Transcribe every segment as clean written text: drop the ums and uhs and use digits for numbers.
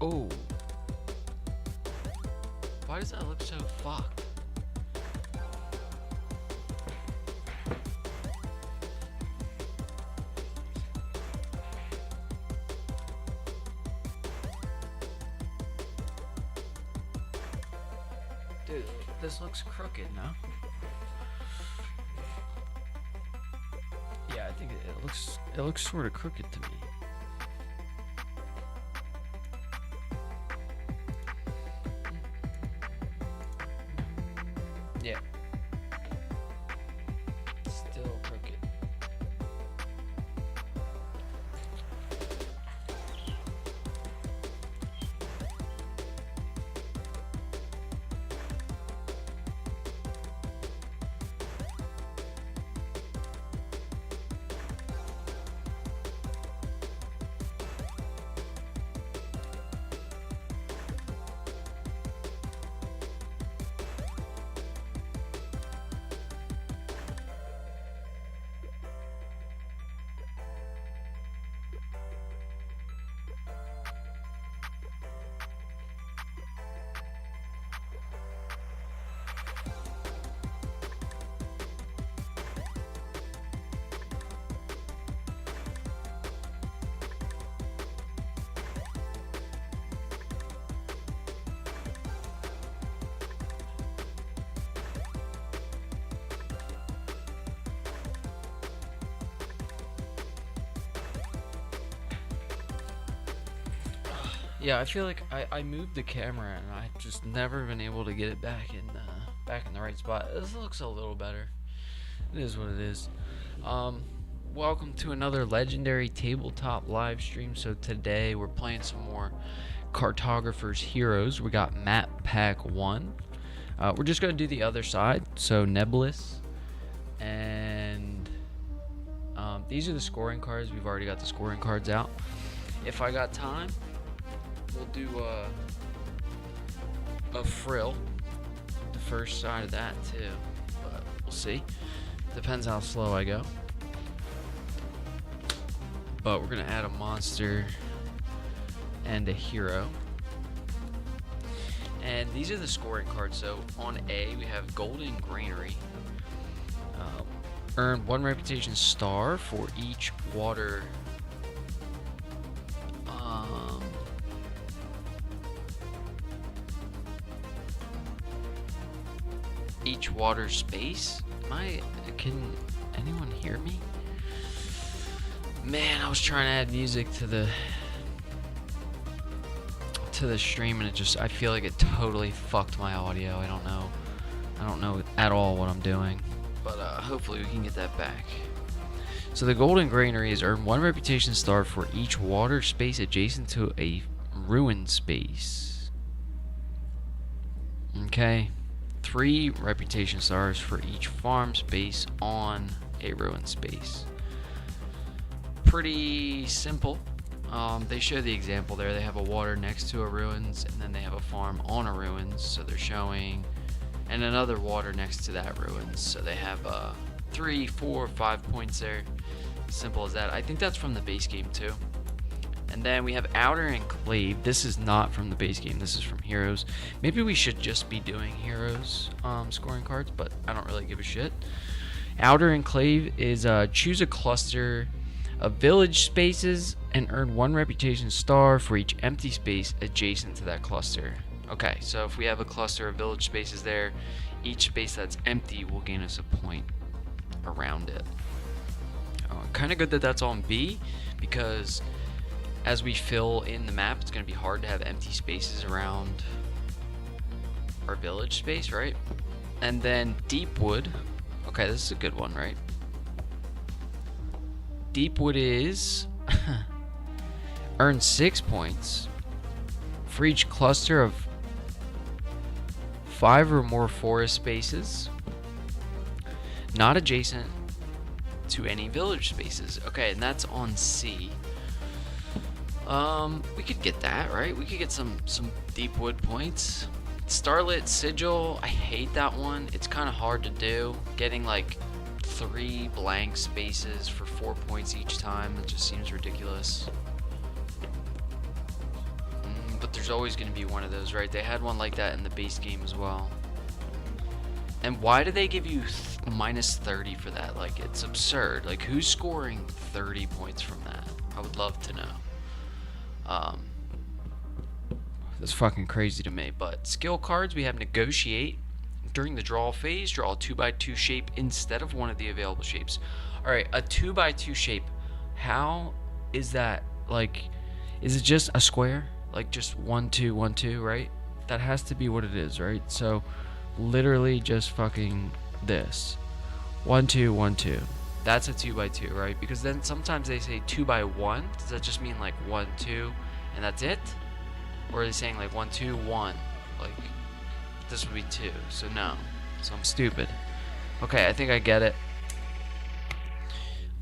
Oh. Why does that look so fucked? Dude, this looks crooked, no? Yeah, I think it looks sort of crooked to me. Yeah. Still crooked. Yeah, I feel like I moved the camera and I just never been able to get it back in the right spot. This looks a little better. It is what it is. welcome to another legendary tabletop live stream. So today we're playing some more Cartographers Heroes. We got map pack 1. We're just going to do the other side. So Nebblis. And these are the scoring cards. We've already got the scoring cards out. If I got time, we'll do a frill. The first side of that too. But we'll see. Depends how slow I go. But we're going to add a monster and a hero. And these are the scoring cards. So on A, we have Golden Granary. Earn 1 reputation star for each water. Each water space. Can anyone hear me? Man, I was trying to add music to the stream, and I feel like it totally fucked my audio. I don't know at all what I'm doing, but hopefully we can get that back. So the Golden Granary is earn 1 reputation star for each water space adjacent to a ruin space. Okay, 3 reputation stars for each farm space on a ruin space. Pretty simple. They show the example there. They have a water next to a ruins, and then they have a farm on a ruins, so they're showing, and another water next to that ruins, so they have 3, 4, 5 points there. Simple as that. I think that's from the base game too. And then we have Outer Enclave. This is not from the base game. This is from Heroes. Maybe we should just be doing Heroes scoring cards, but I don't really give a shit. Outer Enclave is choose a cluster of village spaces and earn 1 reputation star for each empty space adjacent to that cluster. Okay, so if we have a cluster of village spaces there, each space that's empty will gain us a point around it. Kind of good that that's on B, because as we fill in the map, it's going to be hard to have empty spaces around our village space, right? And then Deepwood. Okay, this is a good one, right? Deepwood is earn 6 points for each cluster of 5 or more forest spaces not adjacent to any village spaces. Okay, and that's on C. We could get that, right? We could get some Deepwood points. Starlit Sigil, I hate that one. It's kind of hard to do. Getting like 3 blank spaces for 4 points each time, that just seems ridiculous. But there's always going to be one of those, right? They had one like that in the base game as well. And why do they give you minus 30 for that? Like, it's absurd. Like, who's scoring 30 points from that? I would love to know. That's fucking crazy to me. But skill cards, we have Negotiate. During the draw phase, draw a 2x2 shape instead of one of the available shapes. Alright, a 2x2 shape. How is that? Like, is it just a square? Like, just 1, 2, 1, 2, right? That has to be what it is, right? So, literally just fucking this. 1, 2, 1, 2. That's a 2x2, right? Because then sometimes they say 2x1. Does that just mean like 1, 2, and that's it? Or are they saying like 1, 2, 1? Like, this would be 2, so no. So I'm stupid. Okay, I think I get it.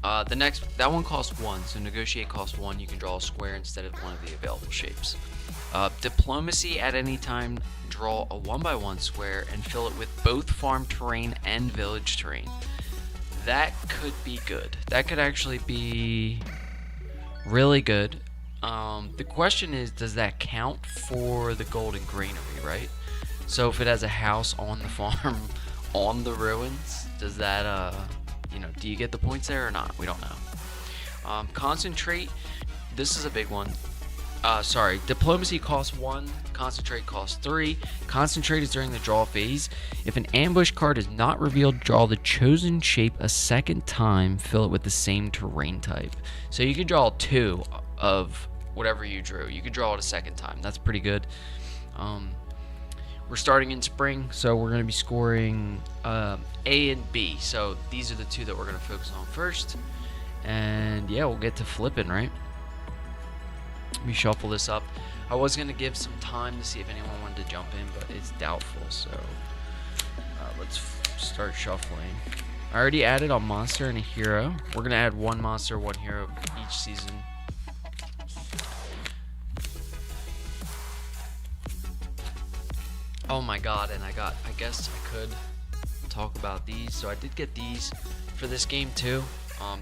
The next, that one costs 1, so Negotiate costs 1. You can draw a square instead of one of the available shapes. Diplomacy, at any time, draw a 1x1 square and fill it with both farm terrain and village terrain. That could be good. That could actually be really good. The question is, does that count for the Golden Granary, right? So if it has a house on the farm, on the ruins, does that, do you get the points there or not? We don't know. Concentrate, this is a big one. Diplomacy costs 1, Concentrate costs 3. Concentrate is during the draw phase. If an ambush card is not revealed, draw the chosen shape a second time, fill it with the same terrain type. So you can draw 2 of whatever you drew. You could draw it a second time. That's pretty good. We're starting in spring, so we're going to be scoring A and B. So these are the 2 that we're going to focus on first. And yeah, we'll get to flipping, right? Let me shuffle this up. I was going to give some time to see if anyone wanted to jump in, but it's doubtful, so let's start shuffling. I already added a monster and a hero. We're going to add one monster, one hero each season. Oh my god, and I guess I could talk about these. So I did get these for this game too.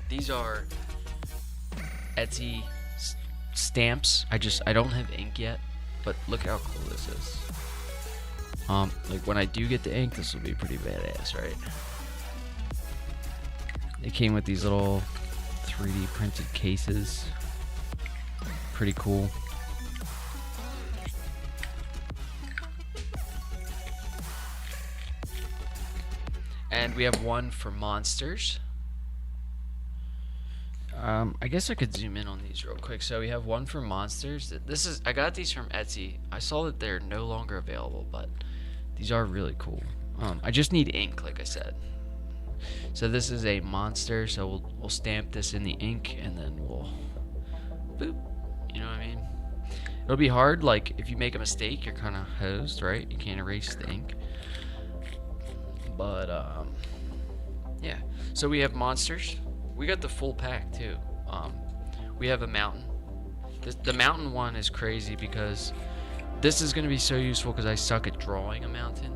These are Etsy stamps. I don't have ink yet, but look how cool this is. Like when I do get the ink, this will be pretty badass, right? They came with these little 3D printed cases. Pretty cool. And we have one for monsters. I guess I could zoom in on these real quick. So we have one for monsters. I got these from Etsy. I saw that they're no longer available, but these are really cool. I just need ink, like I said. So this is a monster. So we'll stamp this in the ink, and then we'll boop. You know what I mean? It'll be hard. Like if you make a mistake, you're kind of hosed, right? You can't erase the ink. But yeah. So we have monsters. We got the full pack too. We have a mountain. The mountain one is crazy because this is going to be so useful because I suck at drawing a mountain.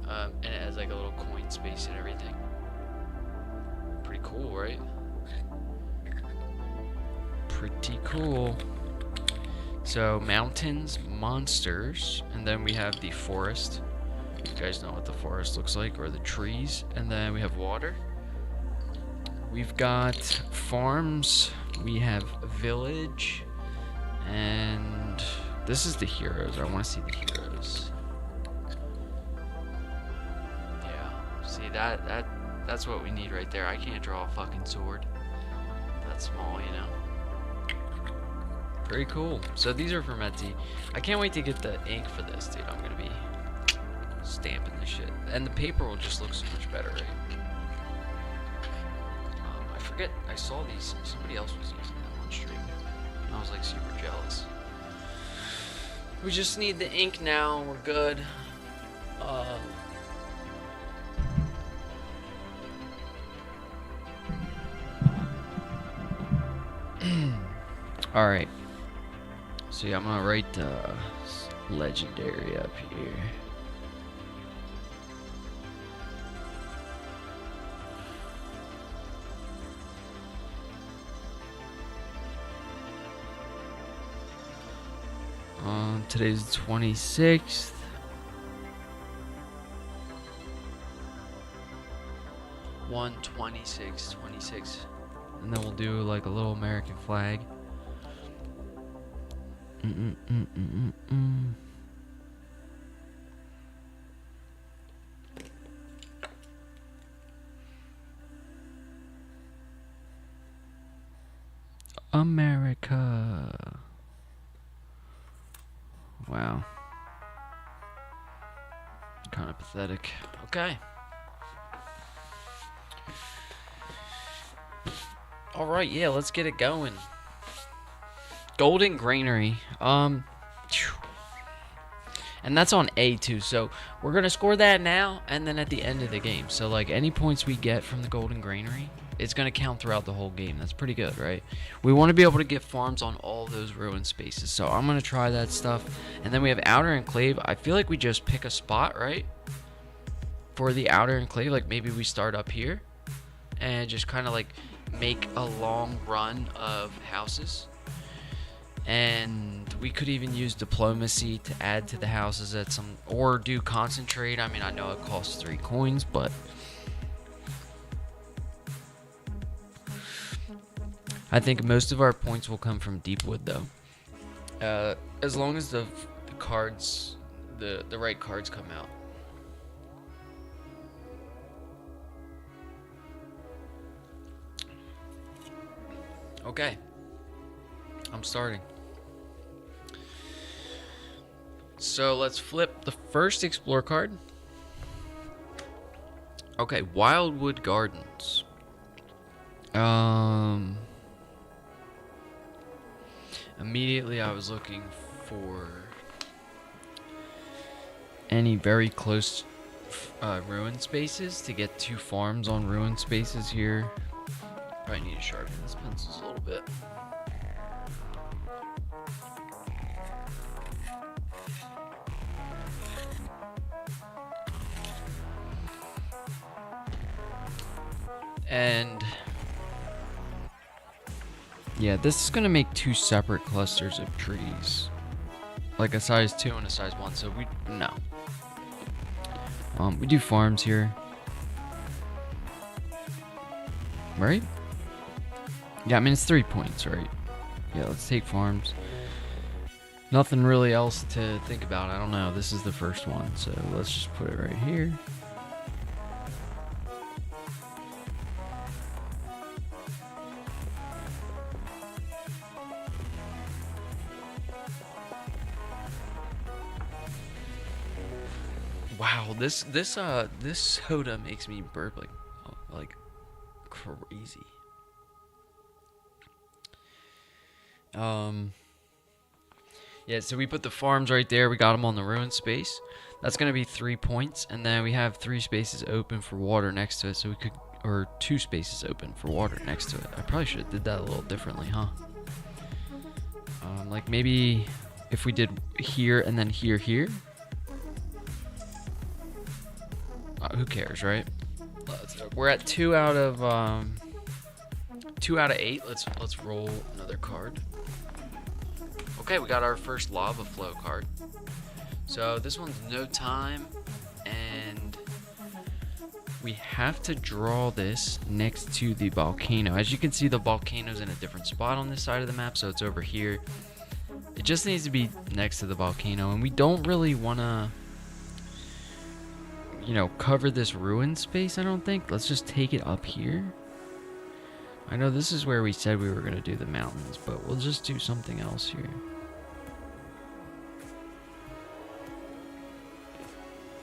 And it has like a little coin space and everything. Pretty cool, right? Pretty cool. So mountains, monsters, and then we have the forest. You guys know what the forest looks like, or the trees. And then we have water. We've got farms, we have a village, and this is the heroes. I want to see the heroes. Yeah, see that's what we need right there. I can't draw a fucking sword that small, you know. Pretty cool. So these are from Etsy. I can't wait to get the ink for this, dude. I'm gonna be stamping this shit, and the paper will just look so much better, right? I saw these. Somebody else was using them on stream. I was like super jealous. We just need the ink now. We're good. All right. So yeah, I'm gonna write legendary up here. Today's the 26th. One 26, and then we'll do like a little American flag. America. Wow. Kind of pathetic. Okay. Alright, yeah, let's get it going. Golden Granary. And that's on A2, so we're gonna score that now and then at the end of the game. So like any points we get from the Golden Granary, it's gonna count throughout the whole game. That's pretty good, right? We want to be able to get farms on all those ruined spaces, so I'm gonna try that stuff. And then we have Outer Enclave. I feel like we just pick a spot, right, for the Outer Enclave. Like maybe we start up here and just kind of like make a long run of houses. And we could even use diplomacy to add to the houses at some, or do concentrate. I mean, I know it costs 3 coins, but I think most of our points will come from Deepwood, though. As long as the cards, the right cards come out. Okay. I'm starting. So let's flip the first Explore card. Okay, Wildwood Gardens. Immediately I was looking for any very close ruin spaces to get 2 farms on ruin spaces here. Probably need to sharpen this pencils a little bit. And yeah, this is gonna make 2 separate clusters of trees, like a size 2 and a size 1. So we do farms here, right? Yeah, I mean it's 3 points, right? Yeah, let's take farms. Nothing really else to think about. I don't know. This is the first one, so let's just put it right here. Wow, this soda makes me burp like crazy. Yeah, so we put the farms right there. We got them on the ruin space. That's gonna be 3 points, and then we have 3 spaces open for water next to it. So we could, or 2 spaces open for water next to it. I probably should have did that a little differently, huh? Like maybe if we did here and then here. Who cares, right? We're at 2 out of 8. Let's roll another card. Okay, we got our first lava flow card. So this one's no time, and we have to draw this next to the volcano. As you can see, the volcano's in a different spot on this side of the map, so it's over here. It just needs to be next to the volcano, and we don't really want to, cover this ruin space, I don't think. Let's just take it up here. I know this is where we said we were going to do the mountains, but we'll just do something else here.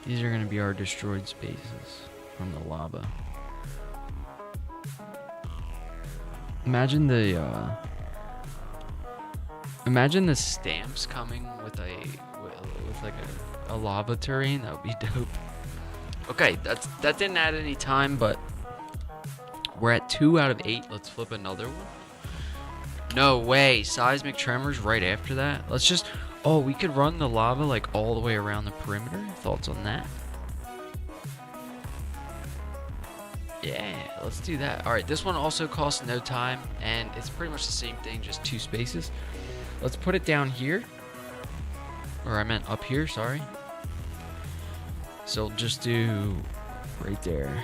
These are going to be our destroyed spaces from the lava. Imagine the stamps coming with like a lava terrain. That would be dope. Okay, that didn't add any time, but we're at 2 out of 8. Let's flip another one. No way, seismic tremors right after that. Let's just, we could run the lava like all the way around the perimeter. Thoughts on that? Yeah, let's do that. All right, this one also costs no time, and it's pretty much the same thing, just 2 spaces. Let's put it down here, or I meant up here, sorry. So just do right there.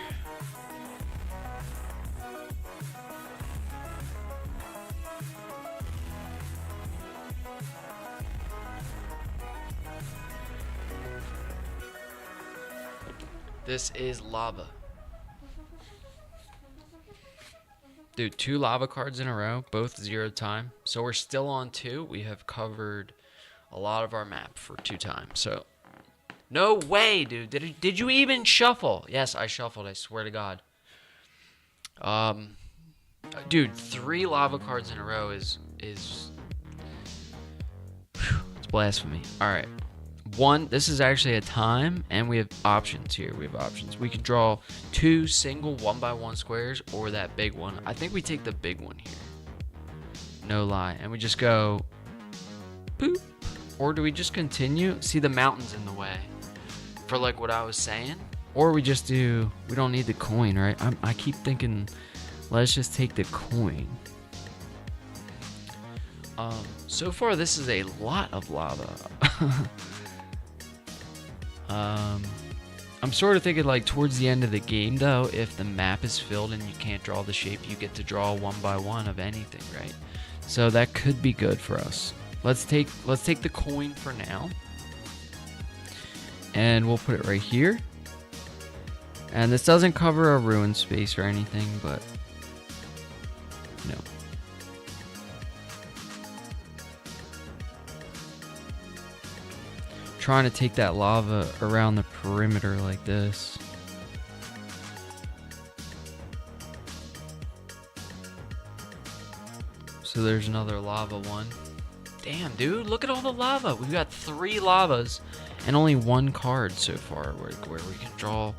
This is lava. Dude, 2 lava cards in a row, both 0 time. So we're still on 2. We have covered a lot of our map for 2 times. So, no way, dude. Did you even shuffle? Yes, I shuffled. I swear to God. Dude, 3 lava cards in a row is it's blasphemy. All right. 1, this is actually a time, and we have options here. We can draw 2 single 1x1 squares or that big one. I think we take the big one here. No lie. And we just go boop. Or do we just continue? See, the mountain's in the way for like what I was saying. Or we just do, we don't need the coin, right? I keep thinking, let's just take the coin. So far, this is a lot of lava. I'm sort of thinking like towards the end of the game though, if the map is filled and you can't draw the shape, you get to draw 1x1 of anything, right? So that could be good for us. Let's take the coin for now. And we'll put it right here. And this doesn't cover a ruin space or anything, but no. Trying to take that lava around the perimeter like this. So there's another lava one. Damn, dude, look at all the lava. We've got 3 lavas and only 1 card so far where we can draw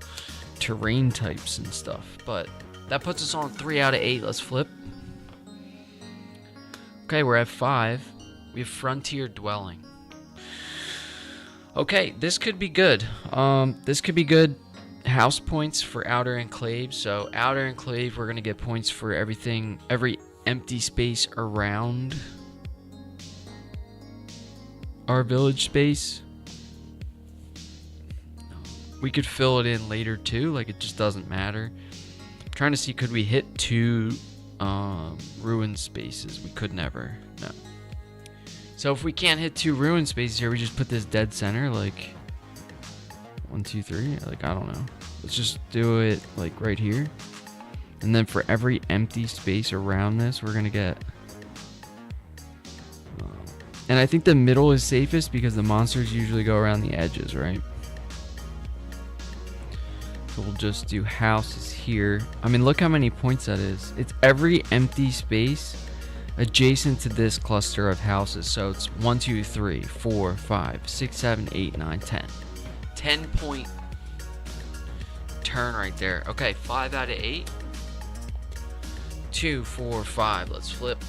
terrain types and stuff. But that puts us on 3 out of 8. Let's flip. Okay, we're at 5. We have Frontier Dwelling. Okay, this could be good. This could be good house points for Outer Enclave. So Outer Enclave, we're going to get points for everything, every empty space around our village space. We could fill it in later too, like it just doesn't matter. I'm trying to see, could we hit 2 ruin spaces? We could never. No. So if we can't hit 2 ruin spaces here, we just put this dead center, like 1, 2, 3. Like, I don't know. Let's just do it like right here. And then for every empty space around this, we're gonna get. And I think the middle is safest because the monsters usually go around the edges, right? So we'll just do houses here. I mean, look how many points that is. It's every empty space adjacent to this cluster of houses. So it's 1, 2, 3, 4, 5, 6, 7, 8, 9, 10. 10-point turn right there. Okay, 5 out of 8. 2, 4, 5. Let's flip.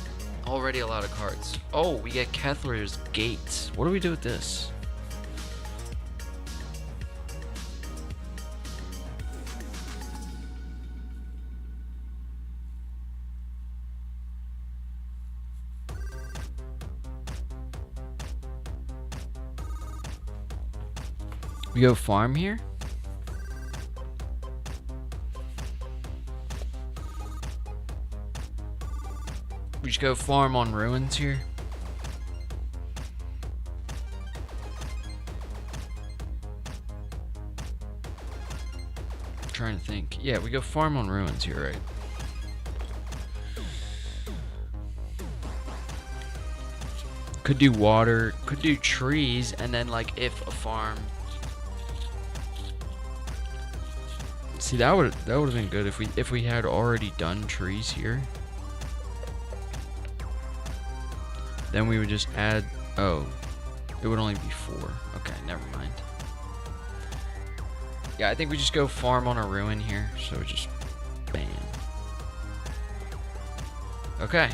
Already a lot of cards. Oh, we get Kethler's Gates. What do we do with this? We go farm here. We just go farm on ruins here. I'm trying to think. Yeah, we go farm on ruins here, right? Could do water, could do trees, and then like if a farm. See, that would have been good if we had already done trees here. Then we would just add. Oh, it would only be 4. Okay, never mind. Yeah, I think we just go farm on a ruin here. So just bam. Okay.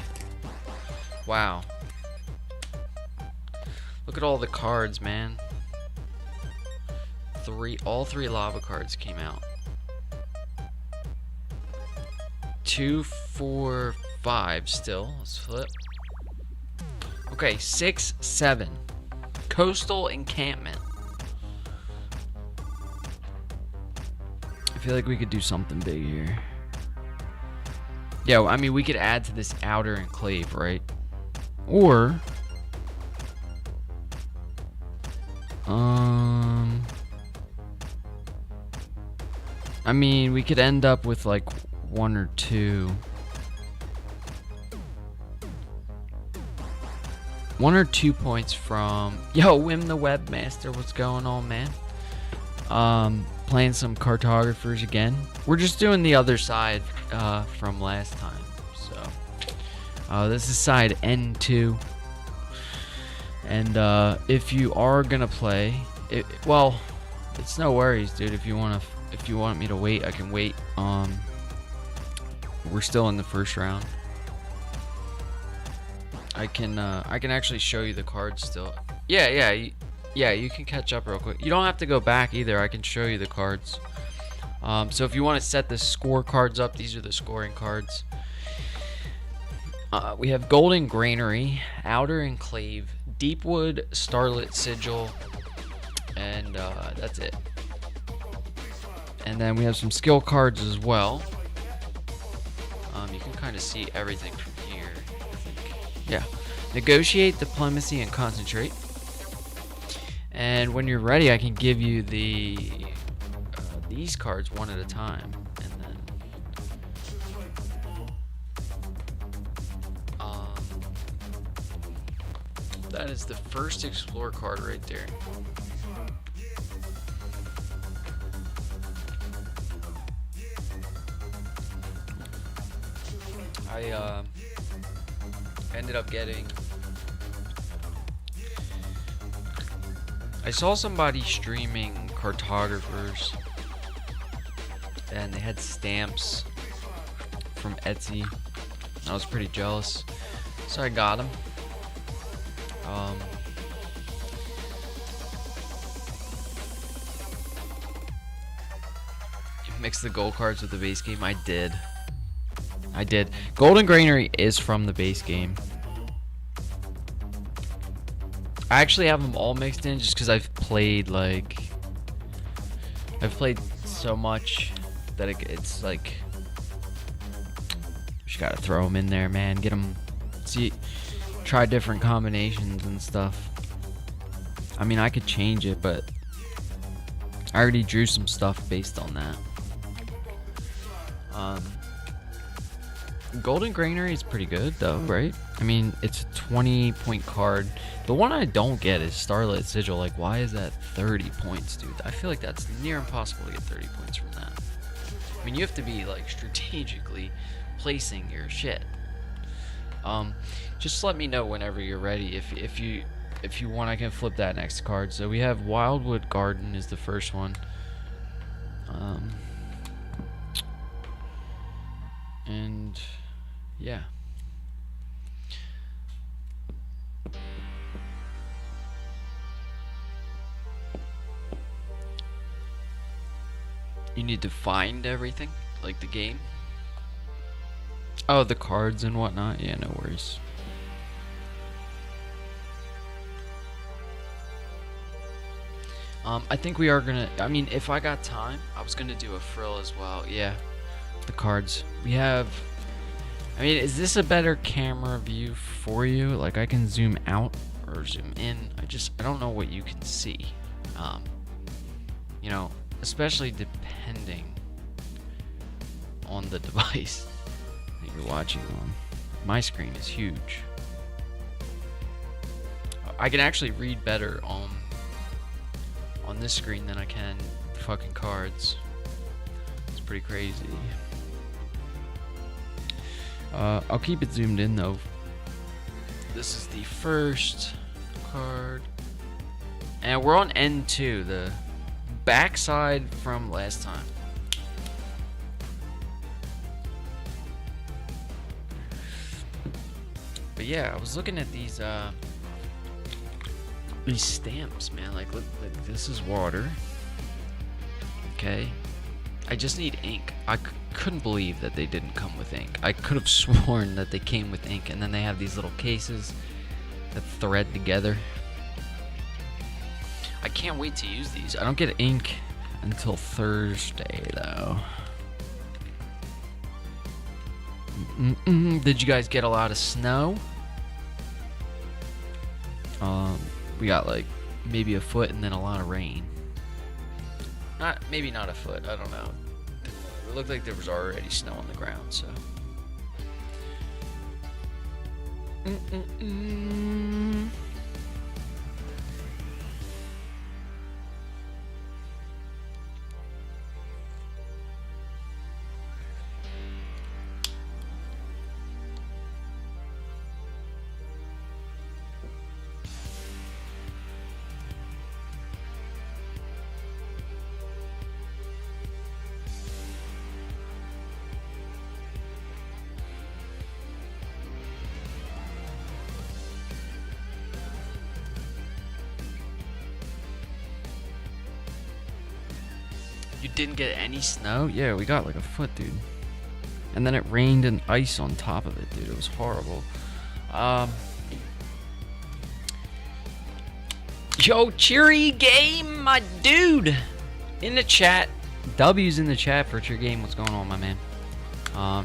Wow. Look at all the cards, man. All three lava cards came out. 2, 4, 5 still. Let's flip. Okay, 6, 7. Coastal Encampment. I feel like we could do something big here. Yeah, I mean, we could add to this Outer Enclave, right? Or I mean, we could end up with like 1 or 2. 1 or 2 points from Wim the Webmaster. What's going on, man? Playing some Cartographers again. We're just doing the other side from last time. So this is side N2. And if you are gonna play, well, it's no worries, dude. If you want me to wait, I can wait. We're still in the first round. I can actually show you the cards still. Yeah, you can catch up real quick. You don't have to go back either. I can show you the cards. So if you want to set the score cards up, these are the scoring cards. We have Golden Granary, Outer Enclave, Deepwood, Starlit Sigil, and that's it. And then we have some skill cards as well. You can kind of see everything from here. Yeah. Negotiate, Diplomacy, and Concentrate. And when you're ready, I can give you these cards one at a time. And then that is the first Explore card right there. ended up getting... I saw somebody streaming Cartographers, and they had stamps from Etsy. I was pretty jealous, so I got them. Mix the gold cards with the base game. I did. Golden Granary is from the base game. I actually have them all mixed in just because I've played so much that it's like, just gotta throw them in there, man. Get them, try different combinations and stuff. I mean, I could change it, but I already drew some stuff based on that. Golden Granary is pretty good though, right? I mean, it's a 20-point card. The one I don't get is Starlit Sigil. Like, why is that 30 points, dude? I feel like that's near impossible to get 30 points from that. I mean, you have to be like strategically placing your shit. Just let me know whenever you're ready. If you want, I can flip that next card. So we have Wildwood Garden is the first one. And yeah. You need to find everything, like the game. Oh, the cards and whatnot. Yeah, no worries. I think we are gonna, I mean, if I got time, I was gonna do a frill as well. Yeah, the cards. We have, I mean, is this a better camera view for you? Like, I can zoom out or zoom in. I don't know what you can see. You know, especially depending on the device that you're watching on. My screen is huge. I can actually read better on this screen than I can the fucking cards. It's pretty crazy. I'll keep it zoomed in though. This is the first card, and we're on N2, the backside from last time. But yeah, I was looking at these stamps, man. Like, look, this is water. Okay, I just need ink. I couldn't believe that they didn't come with ink. I could have sworn that they came with ink, and then they have these little cases that thread together. I can't wait to use these. I don't get ink until Thursday though. Did you guys get a lot of snow? We got like maybe a foot and then a lot of rain. Maybe not a foot, I don't know. It looked like there was already snow on the ground, so. You didn't get any snow? Yeah, we got like a foot, dude. And then it rained and ice on top of it, dude. It was horrible. Yo, cheery game, my dude. In the chat. W's in the chat for cheer game. What's going on, my man?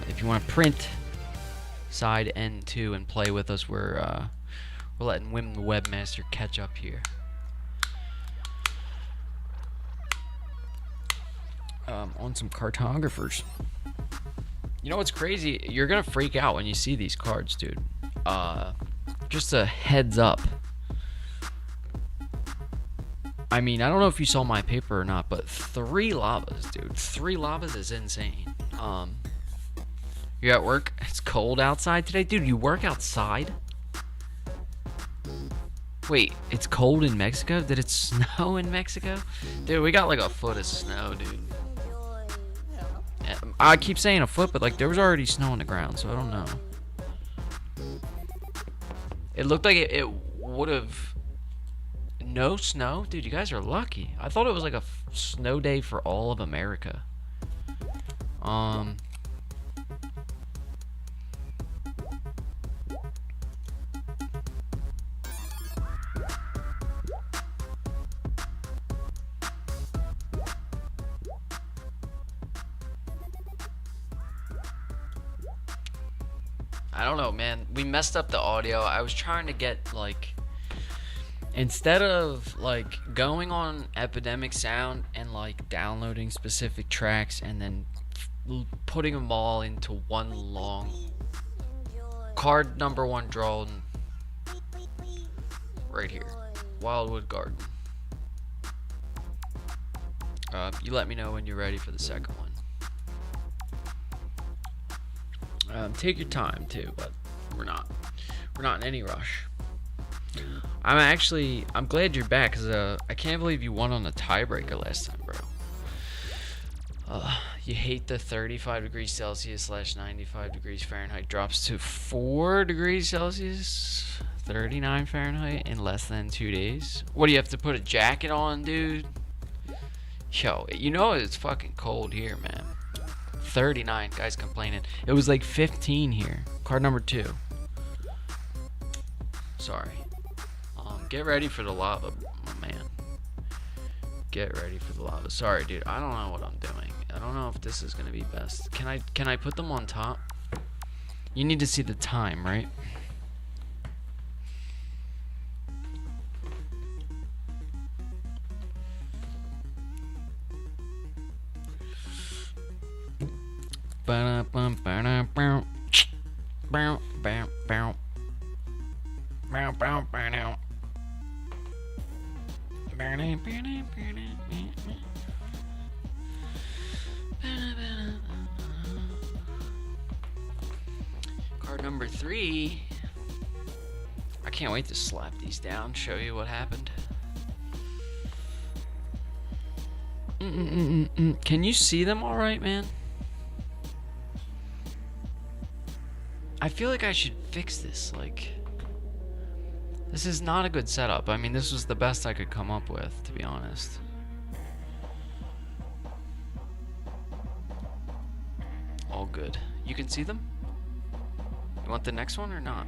If you want to print side N2 and play with us, we're letting Wim the Webmaster catch up here. On some cartographers. You know what's crazy? You're gonna freak out when you see these cards, dude. Just a heads up. I mean, I don't know if you saw my paper or not, but 3 lavas, dude. 3 lavas is insane. You're You're at work? It's cold outside today? Dude, you work outside? Wait, it's cold in Mexico? Did it snow in Mexico? Dude, we got like a foot of snow, dude. I keep saying a foot, but like there was already snow on the ground, so I don't know. It looked like it would have... No snow? Dude, you guys are lucky. I thought it was like a snow day for all of America. I don't know, man. We messed up the audio. I was trying to get, like... Instead of, like, going on Epidemic Sound and, like, downloading specific tracks and then putting them all into one long... Card number 1 drawn right here. Wildwood Garden. You let me know when you're ready for the second one. Take your time too, but we're not in any rush. I'm glad you're back, because I can't believe you won on the tiebreaker last time, bro. You hate the 35 degrees Celsius / 95 degrees Fahrenheit drops to 4 degrees Celsius, 39 Fahrenheit in less than 2 days. What, do you have to put a jacket on, dude? Yo, you know it's fucking cold here, man. 39 guys complaining. It was like 15 here. Card number 2. Sorry. Get ready for the lava, my man. Get ready for the lava. Sorry, dude. I don't know what I'm doing. I don't know if this is gonna be best. Can I put them on top? You need to see the time, right? Card number 3. I can't wait to slap these down, show you what happened. Can you see them all right, man? I feel like I should fix this. Like, this is not a good setup. I mean, this was the best I could come up with, to be honest. All good. You can see them? You want the next one or not?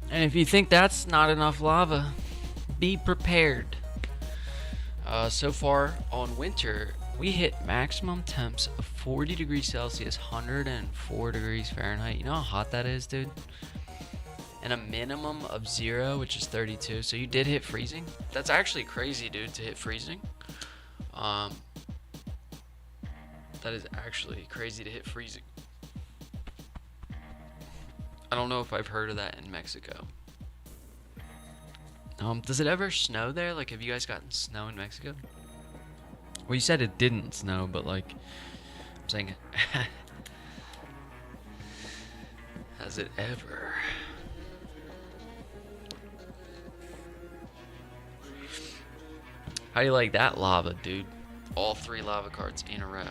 And if you think that's not enough lava, be prepared. So far on winter, we hit maximum temps of 40 degrees Celsius, 104 degrees Fahrenheit. You know how hot that is, dude? And a minimum of 0, which is 32. So you did hit freezing. That's actually crazy, dude, to hit freezing. That is actually crazy to hit freezing. I don't know if I've heard of that in Mexico. Does it ever snow there? Like, have you guys gotten snow in Mexico? Well, you said it didn't snow, but like, I'm saying, has it ever? How do you like that lava, dude? All 3 lava cards in a row.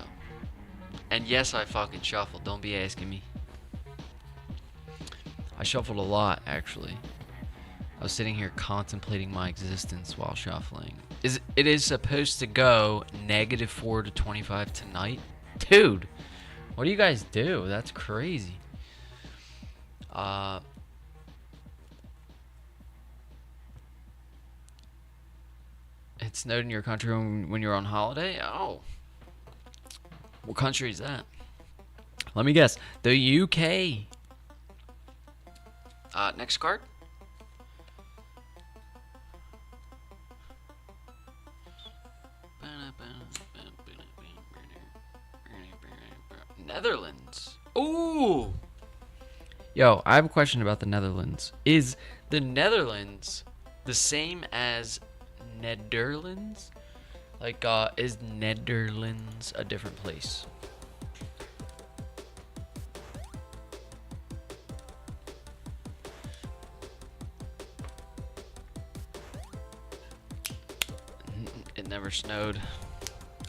And yes, I fucking shuffled. Don't be asking me. I shuffled a lot, actually. I was sitting here contemplating my existence while shuffling. It is supposed to go -4 to 25 tonight? Dude, what do you guys do? That's crazy. It snowed in your country when you were on holiday? Oh. What country is that? Let me guess. The UK. Next card. Netherlands. Ooh. Yo, I have a question about the Netherlands. Is the Netherlands the same as Netherlands? Like, is Netherlands a different place? It never snowed,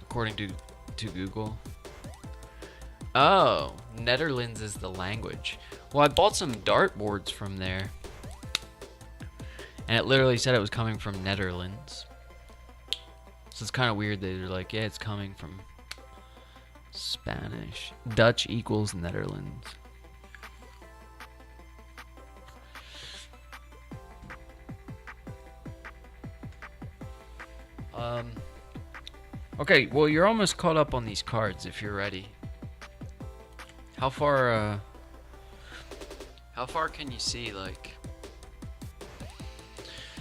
according to Google. Oh, Netherlands is the language. Well, I bought some dartboards from there, and it literally said it was coming from Netherlands. So it's kind of weird that they're like, yeah, it's coming from Spanish. Dutch equals Netherlands. Okay, well, you're almost caught up on these cards if you're ready. How far can you see, like?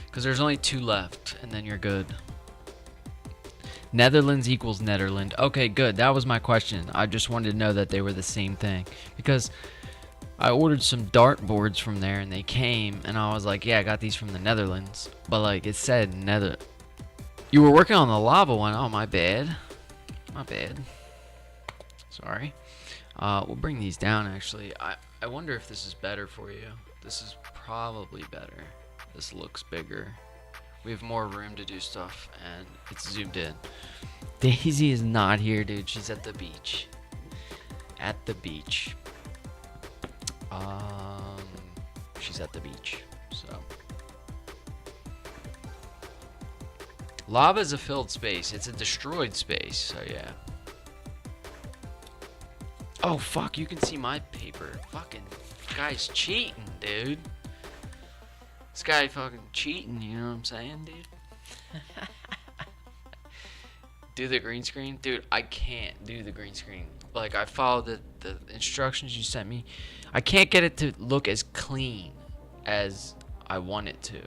Because there's only 2 left, and then you're good. Netherlands equals Netherland. Okay, good. That was my question. I just wanted to know that they were the same thing. Because I ordered some dartboards from there, and they came, and I was like, yeah, I got these from the Netherlands. But, like, it said You were working on the lava one. Oh, my bad. My bad. Sorry. We'll bring these down, actually. I wonder if this is better for you. This is probably better. This looks bigger. We have more room to do stuff, and it's zoomed in. Daisy is not here, dude. She's at the beach. At the beach. She's at the beach, so. Lava is a filled space. It's a destroyed space, so yeah. Oh, fuck, you can see my paper. Fucking guy's cheating, dude. This guy fucking cheating, you know what I'm saying, dude? Do the green screen? Dude, I can't do the green screen. Like, I followed the instructions you sent me. I can't get it to look as clean as I want it to.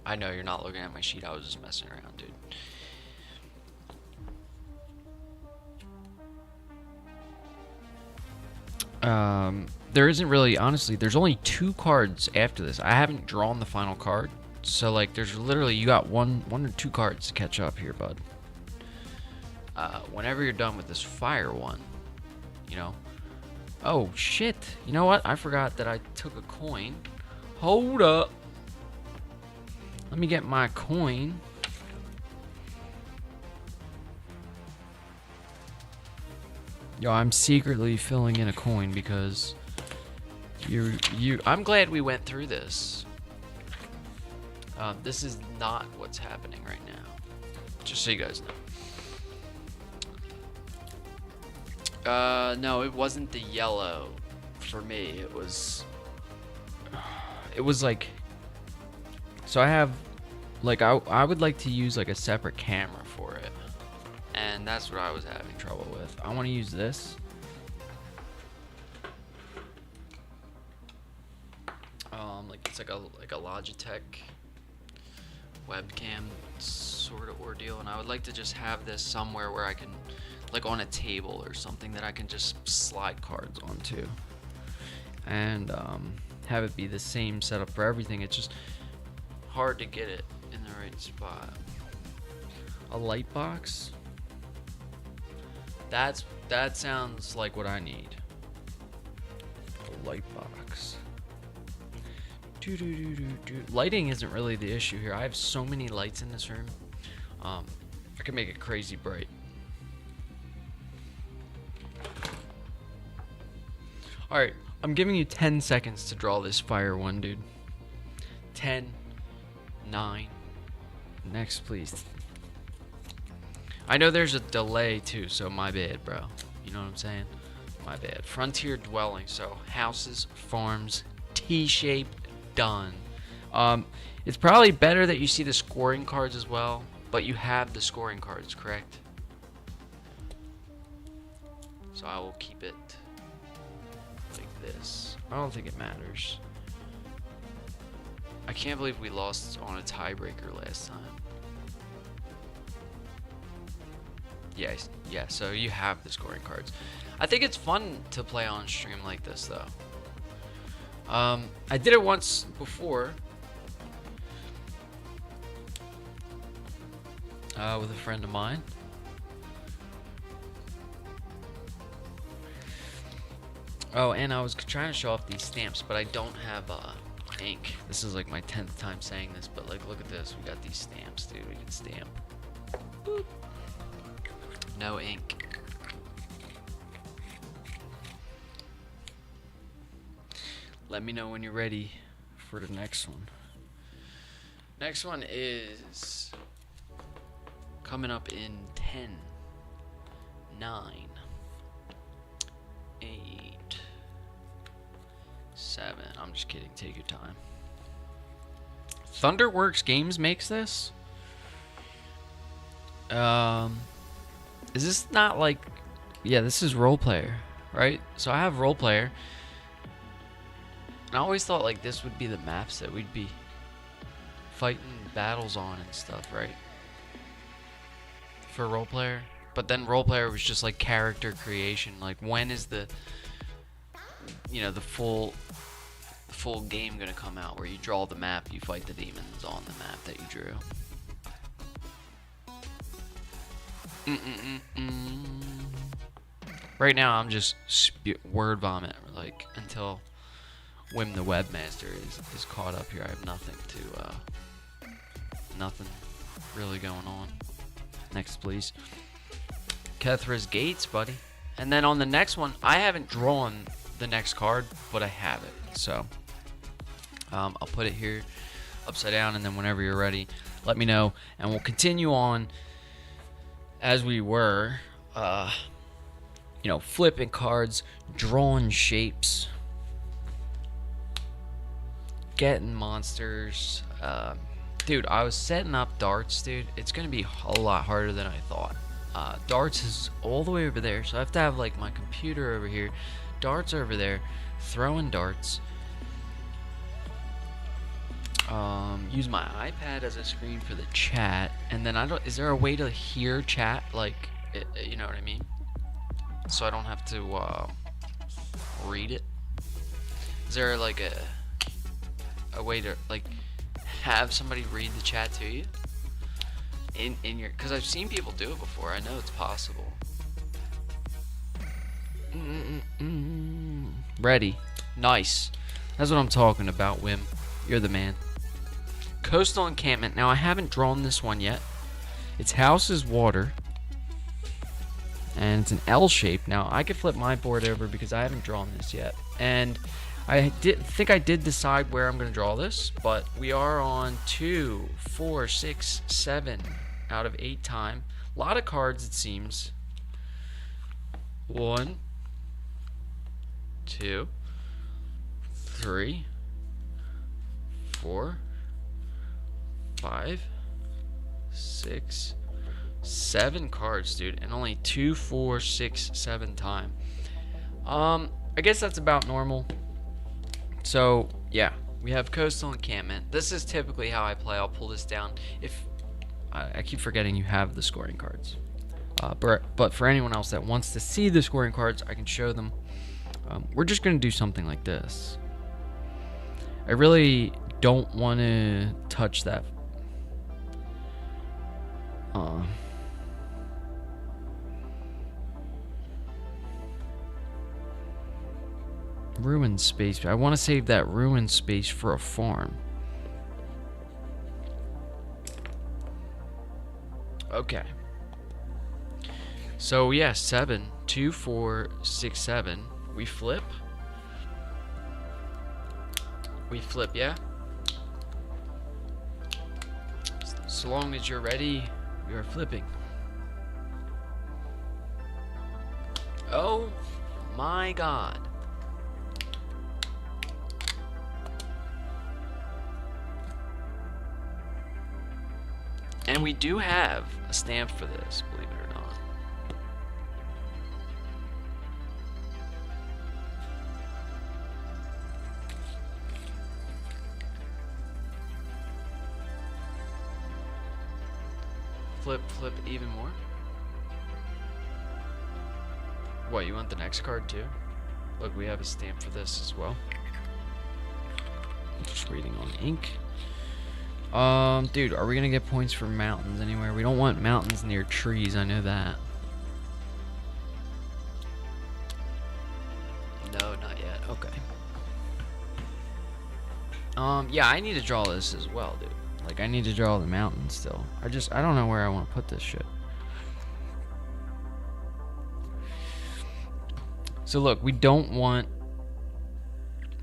I know you're not looking at my sheet. I was just messing around, dude. There isn't really, honestly, there's only 2 cards after this. I haven't drawn the final card. So, like, there's literally, you got one or 2 cards to catch up here, bud. Whenever you're done with this fire one, you know. Oh, shit. You know what? I forgot that I took a coin. Hold up. Let me get my coin. Yo, I'm secretly filling in a coin because I'm glad we went through this. This is not what's happening right now. Just so you guys know. No, it wasn't the yellow for me. It was like, so I have, like, I would like to use like a separate camera for it. And that's what I was having trouble with. I want to use this. Like it's like a Logitech webcam sort of ordeal, and I would like to just have this somewhere where I can, like on a table or something that I can just slide cards onto, and have it be the same setup for everything. It's just hard to get it in the right spot. A light box. That sounds like what I need. A light box. Lighting isn't really the issue here. I have so many lights in this room. I can make it crazy bright. Alright, I'm giving you 10 seconds to draw this fire one, dude. 10, 9, next please. I know there's a delay too, so my bad, bro. You know what I'm saying? My bad. Frontier dwelling, so houses, farms, T-shape, done. It's probably better that you see the scoring cards as well, but you have the scoring cards, correct? So I will keep it like this. I don't think it matters. I can't believe we lost on a tiebreaker last time. Yes, yeah. So you have the scoring cards. I think it's fun to play on stream like this, though. I did it once before with a friend of mine. Oh, and I was trying to show off these stamps, but I don't have ink. This is like my 10th time saying this, but like, look at this. We got these stamps, dude. We can stamp. Boop. No ink. Let me know when you're ready for the next one. Next one is coming up in 10, 9, 8, 7. I'm just kidding. Take your time. Thunderworks Games makes this. Is this not like... Yeah, this is role player, right? So I have role player. And I always thought like this would be the maps that we'd be fighting battles on and stuff, right? For role player. But then role player was just like character creation. Like, when is the, you know, the full game gonna come out where you draw the map, you fight the demons on the map that you drew? Right now I'm just word vomit like until Wim the Webmaster is caught up here. I have nothing really going on. Next, please. Kethra's Gates, buddy. And then on the next one, I haven't drawn the next card, but I have it. So I'll put it here upside down, and then whenever you're ready, let me know, and we'll continue on as we were. You know, flipping cards, drawing shapes, getting monsters. Dude, I was setting up darts, dude. It's gonna be a lot harder than I thought. Darts is all the way over there, so I have to have like my computer over here, darts over there, throwing darts. Use my iPad as a screen for the chat, and then is there a way to hear chat, like, you know what I mean? So I don't have to read it. Is there like a way to like have somebody read the chat to you in your, because I've seen people do it before. I know it's possible. Ready. Nice. That's what I'm talking about, Wim. You're the man. Coastal Encampment. Now, I haven't drawn this one yet. Its house is water. And it's an L shape. Now, I could flip my board over because I haven't drawn this yet. And I think I did decide where I'm going to draw this. But we are on 2, 4, 6, 7 out of 8 time. A lot of cards, it seems. 1, 2, 3, 4, 5, 6, 7 cards, dude, and only 2, 4, 6, 7 time. I guess that's about normal. So yeah, we have Coastal Encampment. This is typically how I play. I'll pull this down. If I keep forgetting you have the scoring cards, but for anyone else that wants to see the scoring cards, I can show them. We're just gonna do something like this. I really don't want to touch that. Ruin space. I want to save that ruin space for a farm. Okay. So yeah, 7, 2, 4, 6, 7. We flip. We flip, yeah? So long as you're ready, we are flipping. Oh my god. And we do have a stamp for this, believe it or not. Flip, flip even more. What, you want the next card too? Look, we have a stamp for this as well. Just reading on ink. Dude, are we gonna get points for mountains anywhere? We don't want mountains near trees, I know that. No, not yet. Okay. Yeah, I need to draw this as well, dude. Like, I need to draw the mountains still. I don't know where I want to put this shit. So look, we don't want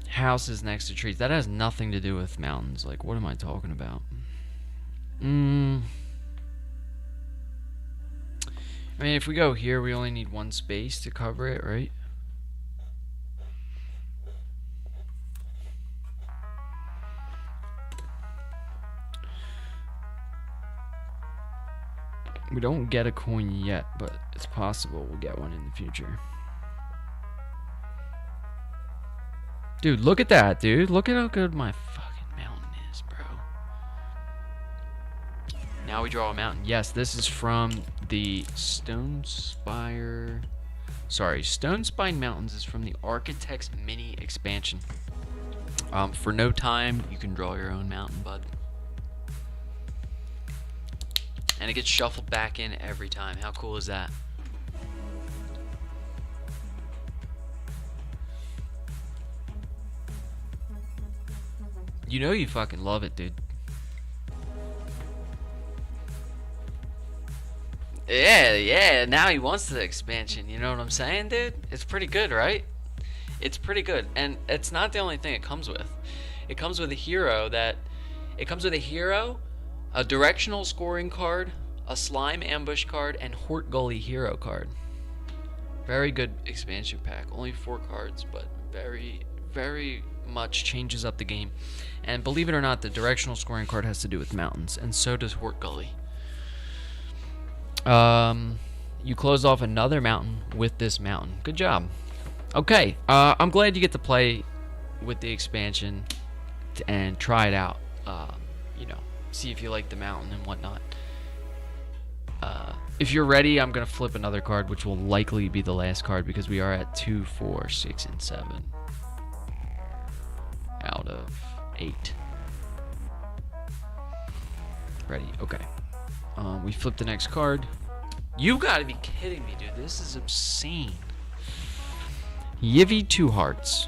houses next to trees. That has nothing to do with mountains. Like, what am I talking about? I mean, if we go here, we only need one space to cover it, right? We don't get a coin yet, but it's possible we'll get one in the future. Dude, look at that, dude. Look at how good my fucking mountain is, bro. Now we draw a mountain. Yes, this is from the Stone Spine Mountains is from the Architect's Mini Expansion. For no time, you can draw your own mountain, bud. And it gets shuffled back in every time. How cool is that? You know you fucking love it, dude. Yeah, now he wants the expansion. You know what I'm saying, dude? It's pretty good, right? It's pretty good. And it's not the only thing it comes with. It comes with a hero a directional scoring card, a slime ambush card, and Hort Gully hero card. Very good expansion pack. Only 4 cards, but very, very much changes up the game. And believe it or not, the directional scoring card has to do with mountains, and so does Hort Gully. You closed off another mountain with this mountain. Good job. Okay, I'm glad you get to play with the expansion and try it out. You know, see if you like the mountain and whatnot. If you're ready, I'm gonna flip another card, which will likely be the last card because we are at 2, 4, 6, and 7 out of 8. Ready? Okay. We flip the next card. You gotta be kidding me, dude. This is obscene. Yivy 2 hearts.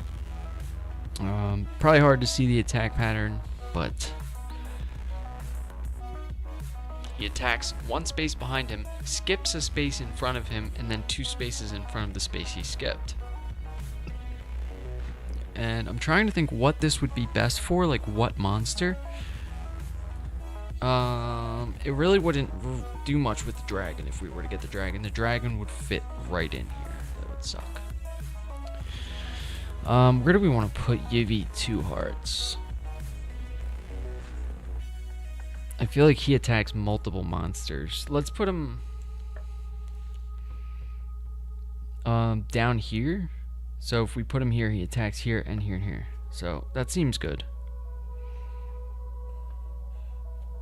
Probably hard to see the attack pattern, but he attacks 1 space behind him, skips a space in front of him, and then 2 spaces in front of the space he skipped. And I'm trying to think what this would be best for, like what monster. It really wouldn't do much with the dragon if we were to get the dragon. The dragon would fit right in here. That would suck. Where do we want to put Yivy 2 hearts? I feel like he attacks multiple monsters. Let's put him down here. So if we put him here, he attacks here and here and here. So that seems good.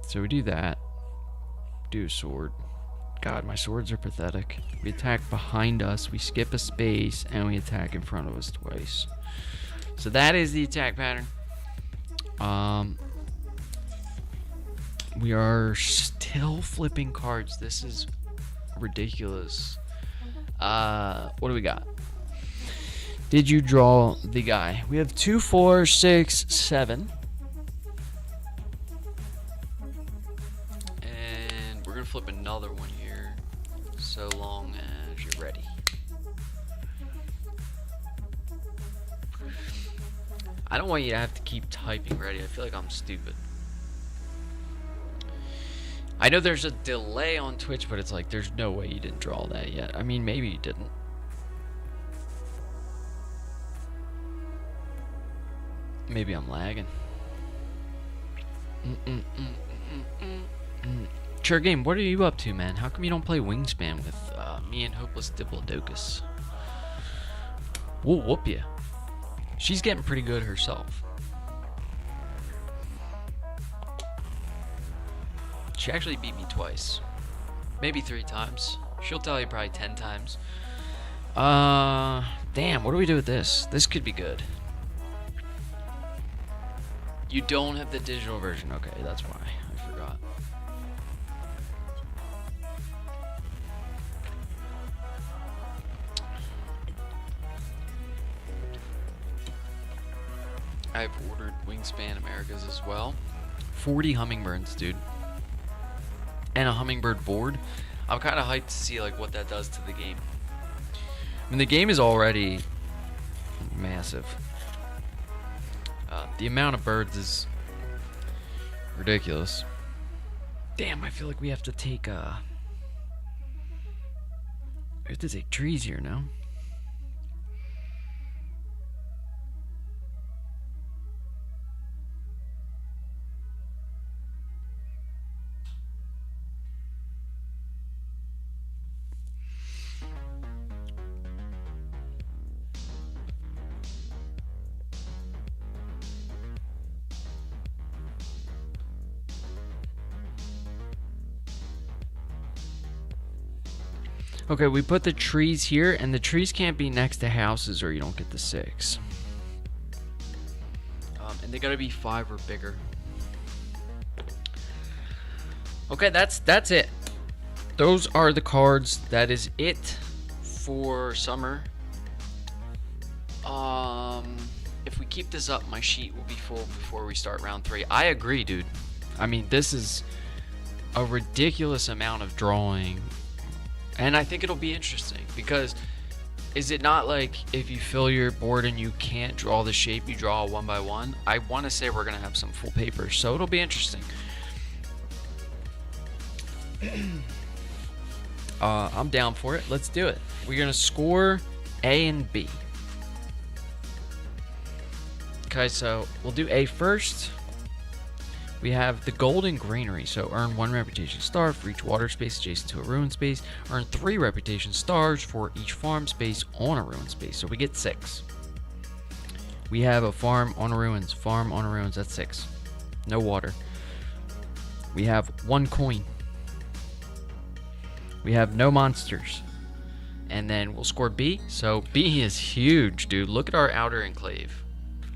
So we do that. Do a sword. God, my swords are pathetic. We attack behind us, we skip a space, and we attack in front of us twice. So that is the attack pattern. We are still flipping cards. This is ridiculous. What do we got? Did you draw the guy? We have 2, 4, 6, 7. And we're gonna flip another one here, so long as you're ready. I don't want you to have to keep typing ready. I feel like I'm stupid. I know there's a delay on Twitch, but it's like there's no way you didn't draw that yet. I mean, maybe you didn't. Maybe I'm lagging. Sure game, what are you up to, man? How come you don't play Wingspan with me and Hopeless Diplodocus? We'll whoop you. She's getting pretty good herself. She actually beat me twice. Maybe 3 times. She'll tell you probably 10 times. Damn, what do we do with this? This could be good. You don't have the digital version. Okay, that's why. I forgot. I've ordered Wingspan Americas as well. 40 hummingbirds, dude. And a hummingbird board. I'm kind of hyped to see like what that does to the game. I mean, the game is already massive. The amount of birds is ridiculous. Damn, I feel like we have to take trees here now. Okay, we put the trees here, and the trees can't be next to houses or you don't get the 6. And they gotta be 5 or bigger. Okay, that's it. Those are the cards. That is it for summer. If we keep this up, my sheet will be full before we start round 3. I agree, dude. I mean, this is a ridiculous amount of drawing. And I think it'll be interesting because is it not like if you fill your board and you can't draw the shape, you draw one by one? I want to say we're going to have some full papers, so it'll be interesting. I'm down for it. Let's do it. We're going to score A and B. Okay, so we'll do A first. We have the Golden Granary, so earn 1 reputation star for each water space adjacent to a ruin space. Earn 3 reputation stars for each farm space on a ruin space, so we get 6. We have a farm on ruins, that's 6. No water. We have 1 coin. We have no monsters. And then we'll score B, so B is huge, dude. Look at our outer enclave.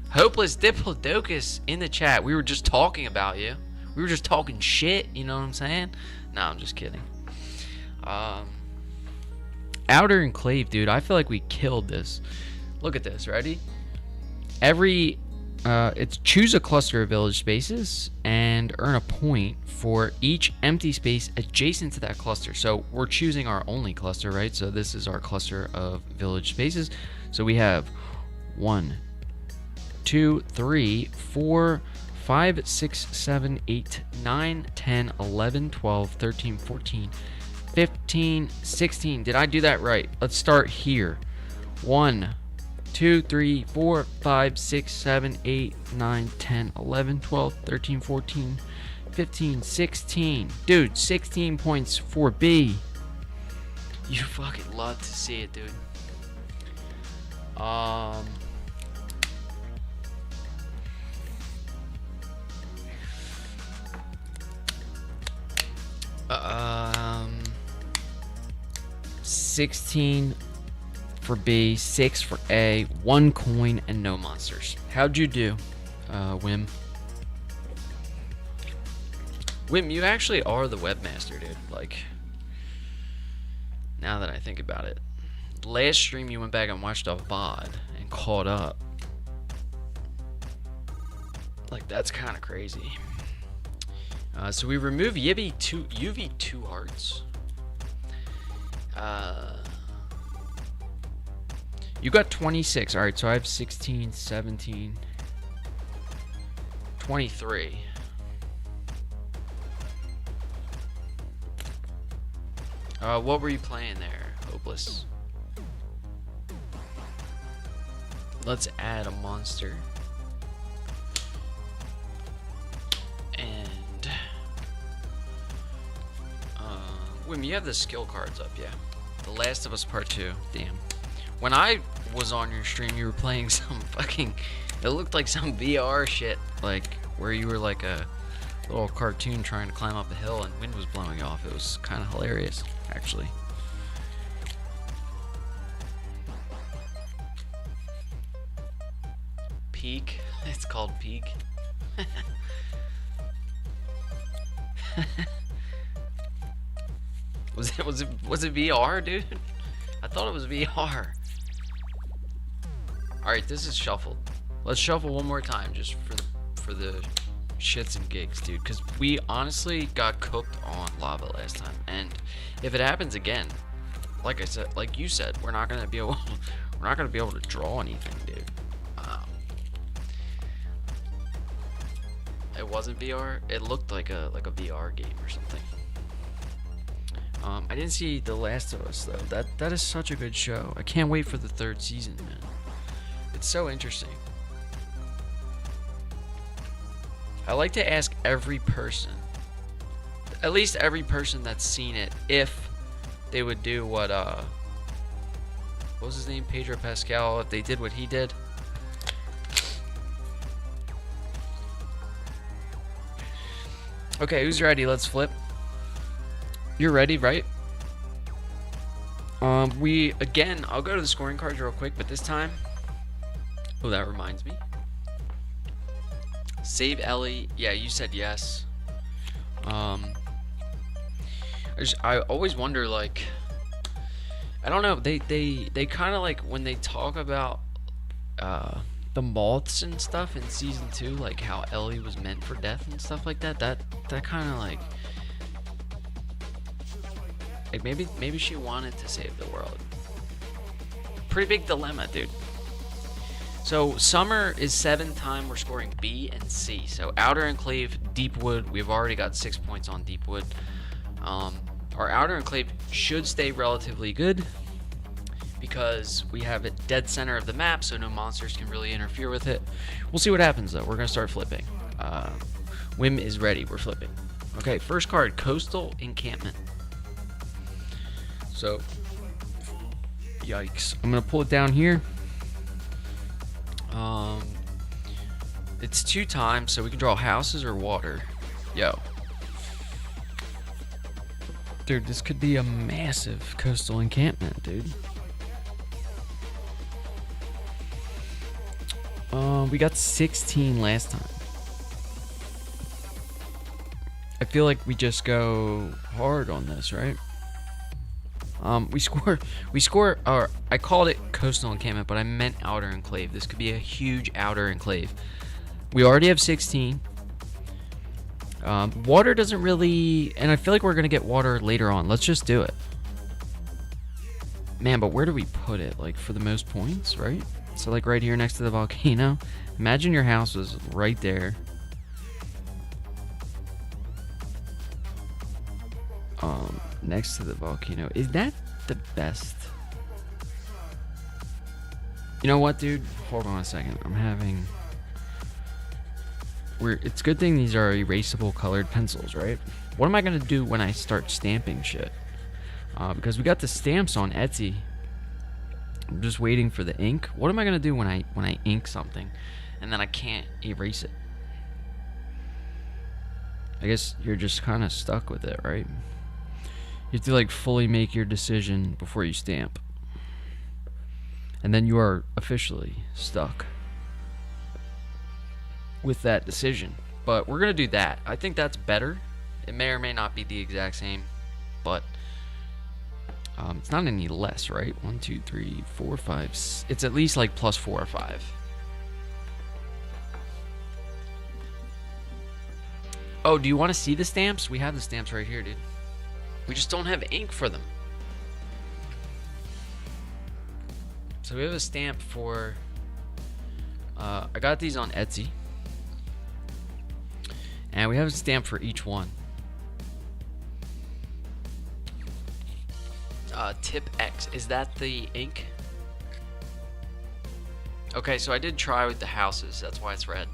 Hopeless Diplodocus in the chat. We were just talking about you. We were just talking shit, you know what I'm saying? No, I'm just kidding. Outer enclave, dude. I feel like we killed this. Look at this. Ready? It's choose a cluster of village spaces and earn a point for each empty space adjacent to that cluster. So we're choosing our only cluster, right? So this is our cluster of village spaces. So we have 1, 2, 3, 4, 5, 6, 7, 8, 9, 10, 11, 12, 13, 14, 15, 16. Did I do that right? Let's start here. 1, 2, 3, 4, 5, 6, 7, 8, 9, 10, 11, 12, 13, 14, 15, 16. Dude, 16 points for B. You fucking love to see it, dude. Um, 16 for B, 6 for A, 1 coin, and no monsters. How'd you do, Wim? Wim, you actually are the webmaster, dude. Like, now that I think about it. Last stream you went back and watched a VOD and caught up. Like, that's kind of crazy. So we remove UV 2 hearts. You got 26. All right, so I have 16, 17, 23. What were you playing there, Hopeless? Let's add a monster. And Wim, you have the skill cards up, yeah. The Last of Us Part 2. Damn. When I was on your stream, you were playing some fucking... It looked like some VR shit. Like, where you were like a little cartoon trying to climb up a hill and wind was blowing off. It was kind of hilarious, actually. Peak. It's called Peak. Was it VR, dude? I thought it was VR. All right, this is shuffled. Let's shuffle one more time, just for the shits and gigs, dude. Because we honestly got cooked on lava last time, and if it happens again, like I said, like you said, we're not gonna be able to draw anything, dude. It wasn't VR. It looked like a VR game or something. I didn't see The Last of Us though. That is such a good show. I can't wait for the 3rd season, man. It's so interesting. I like to ask every person, at least every person that's seen it, if they would do what was his name, Pedro Pascal, if they did what he did. Okay, who's ready? Let's flip. You're ready, right? Again, I'll go to the scoring cards real quick, but this time, oh, that reminds me. Save Ellie. Yeah, you said yes. I always wonder, like, I don't know, they kind of, like, when they talk about the moths and stuff in season 2, like how Ellie was meant for death and stuff like that, that kind of like maybe she wanted to save the world. Pretty big dilemma, dude. So Summer is 7th time. We're scoring B and C. So Outer Enclave, Deepwood, we've already got 6 points on Deepwood. Our Outer Enclave should stay relatively good because we have it dead center of the map, so no monsters can really interfere with it. We'll see what happens though. We're gonna start flipping. Wim is ready. We're flipping. Okay, first card, Coastal Encampment. So, yikes. I'm gonna pull it down here. It's 2 times, so we can draw houses or water. Yo. Dude, this could be a massive coastal encampment, dude. We got 16 last time. I feel like we just go hard on this, right? We score, or I called it coastal encampment, but I meant outer enclave. This could be a huge outer enclave. We already have 16. Water doesn't really, and I feel like we're gonna get water later on. Let's just do it. Man, but where do we put it? Like, for the most points, right? So, like, right here next to the volcano. Imagine your house was right there. Next to the volcano. Is that the best? You know what, dude? Hold on a second. I'm having... It's a good thing these are erasable colored pencils, right? What am I going to do when I start stamping shit? Because we got the stamps on Etsy. I'm just waiting for the ink. What am I going to do when I ink something and then I can't erase it? I guess you're just kind of stuck with it, right? You have to, like, fully make your decision before you stamp. And then you are officially stuck with that decision. But we're going to do that. I think that's better. It may or may not be the exact same, but it's not any less, right? 1, 2, 3, 4, 5. It's at least like plus 4 or 5. Oh, do you want to see the stamps? We have the stamps right here, dude. We just don't have ink for them. So we have a stamp for... I got these on Etsy. And we have a stamp for each one. Tip X. Is that the ink? Okay, so I did try with the houses. That's why it's red.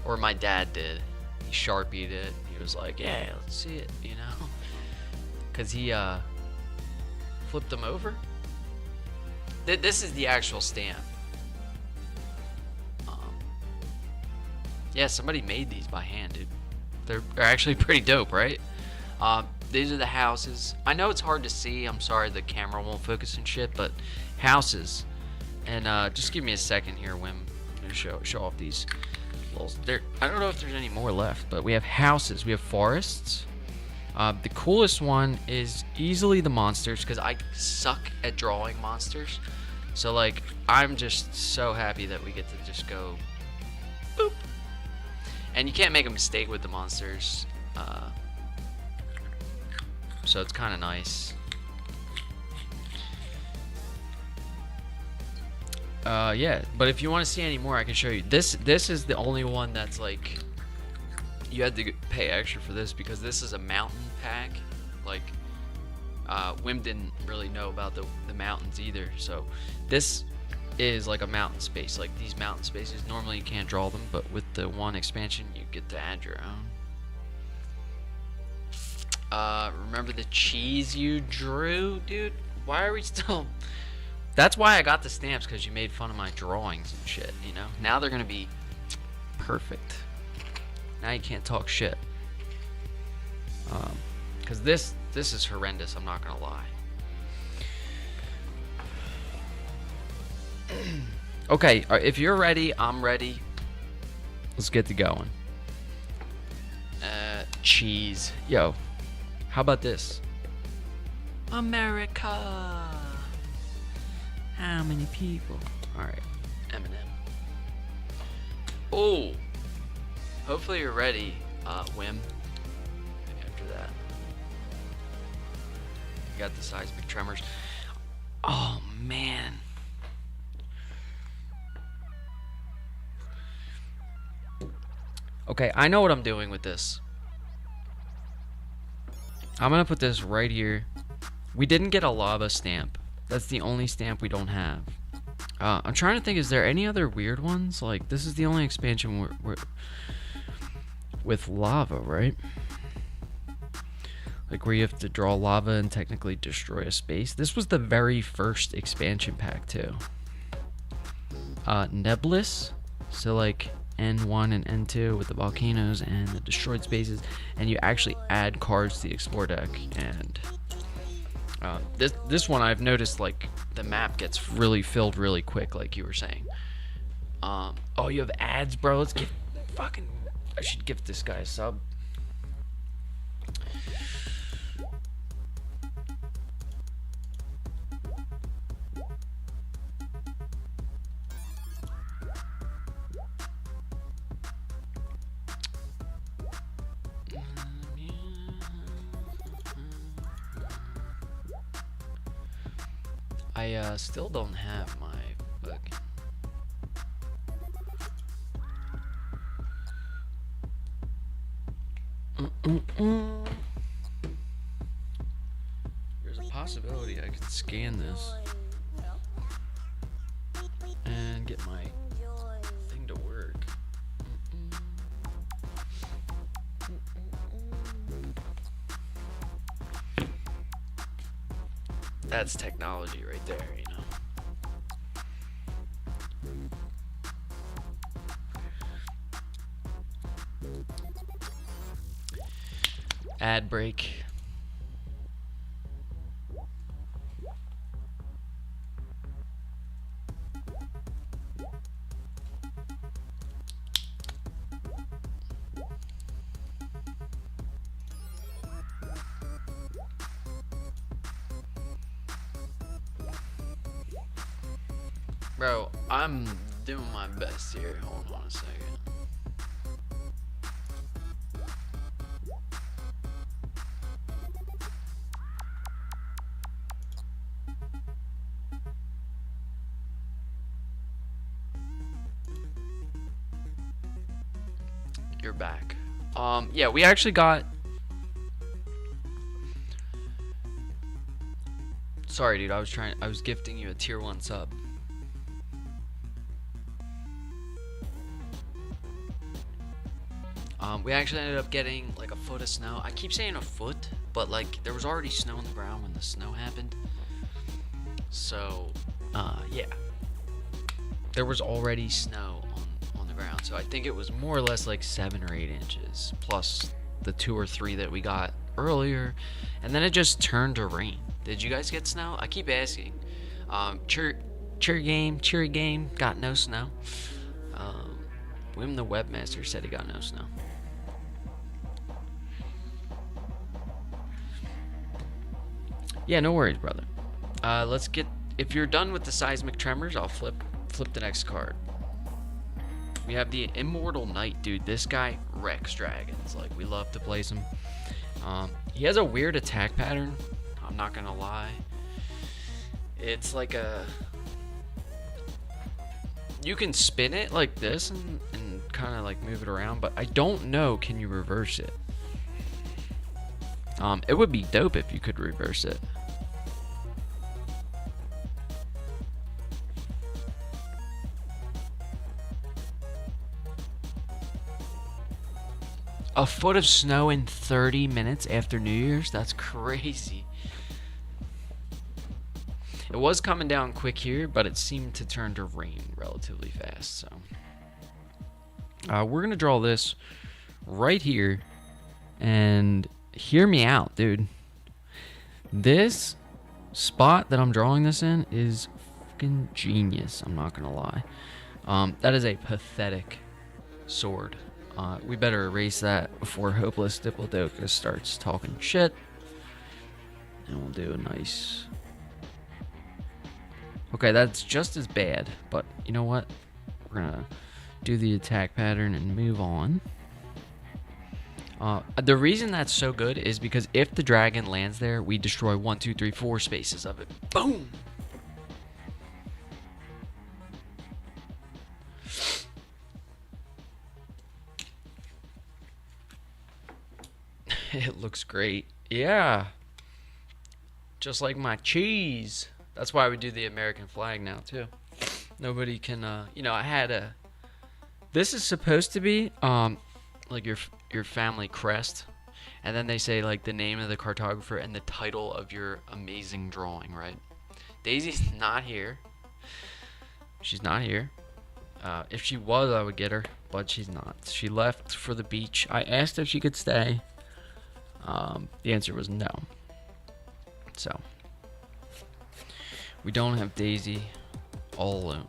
Or my dad did. He Sharpied it. He was like, yeah, let's see it, you know? Because he flipped them over. This is the actual stamp. Yeah, somebody made these by hand, dude. They're actually pretty dope, right? These are the houses. I know it's hard to see. I'm sorry the camera won't focus and shit, but houses. And just give me a second here, Wim. gonna show off these little. I don't know if there's any more left, but we have houses. We have forests. The coolest one is easily the monsters, because I suck at drawing monsters. So like, I'm just so happy that we get to just go boop. And you can't make a mistake with the monsters. So it's kind of nice. Yeah, but if you want to see any more, I can show you. This is the only one that's like, you had to pay extra for this, because this is a mountain pack. Like, Wim didn't really know about the mountains either, so this is like a mountain space. Like, these mountain spaces, normally you can't draw them, but with the one expansion, you get to add your own. Remember the cheese you drew, dude? Why are we still... That's why I got the stamps, because you made fun of my drawings and shit, you know? Now they're gonna be perfect. Now you can't talk shit. Because this is horrendous, I'm not gonna lie. Okay, if you're ready, I'm ready. Let's get to going. Cheese. Yo, how about this? America. How many people? Alright, Eminem. Oh! Hopefully you're ready, Wim. After that. You got the seismic tremors. Oh, man. Okay, I know what I'm doing with this. I'm gonna put this right here. We didn't get a lava stamp. That's the only stamp we don't have. I'm trying to think, is there any other weird ones? Like, this is the only expansion we're with lava, right? Like, where you have to draw lava and technically destroy a space. This was the very first expansion pack, too. Nebblis. So, like, N1 and N2 with the volcanoes and the destroyed spaces. And you actually add cards to the explore deck. And... this one I've noticed, like, the map gets really filled really quick, like you were saying. Oh, you have ads, bro. Let's give fucking... I should give this guy a sub. I still don't have my fucking... There's a possibility I could scan this and get my thing to work. That's technology right there, you know. Ad break. Bro, I'm doing my best here. Hold on a second. You're back. Yeah, we actually got... Sorry, dude, I was gifting you a tier 1 sub. We actually ended up getting like a foot of snow. I keep saying a foot, but like there was already snow on the ground when the snow happened. So, yeah. There was already snow on the ground. So I think it was more or less like 7 or 8 inches, plus the 2 or 3 that we got earlier. And then it just turned to rain. Did you guys get snow? I keep asking. Cherry game, got no snow. Wim the webmaster said he got no snow. Yeah, no worries, brother. Let's get. If you're done with the seismic tremors, I'll flip the next card. We have the Immortal Knight, dude. This guy wrecks dragons. Like, we love to place him. He has a weird attack pattern. I'm not gonna lie. It's like a. You can spin it like this and kind of like move it around, but I don't know. Can you reverse it? It would be dope if you could reverse it. A foot of snow in 30 minutes after New Year's? That's crazy. It was coming down quick here, but it seemed to turn to rain relatively fast. So we're going to draw this right here. And hear me out, dude. This spot that I'm drawing this in is fucking genius. I'm not going to lie. That is a pathetic sword. We better erase that before Hopeless Diplodocus starts talking shit. And we'll do a nice... Okay, that's just as bad, but you know what? We're gonna do the attack pattern and move on. The reason that's so good is because if the dragon lands there, we destroy 1, 2, 3, 4 spaces of it. Boom! It looks great. Yeah. Just like my cheese. That's why we do the American flag now, too. Nobody can, you know, I had a... This is supposed to be, like your family crest. And then they say, like, the name of the cartographer and the title of your amazing drawing, right? Daisy's not here. She's not here. If she was, I would get her, but she's not. She left for the beach. I asked if she could stay. The answer was no. So... we don't have Daisy all alone.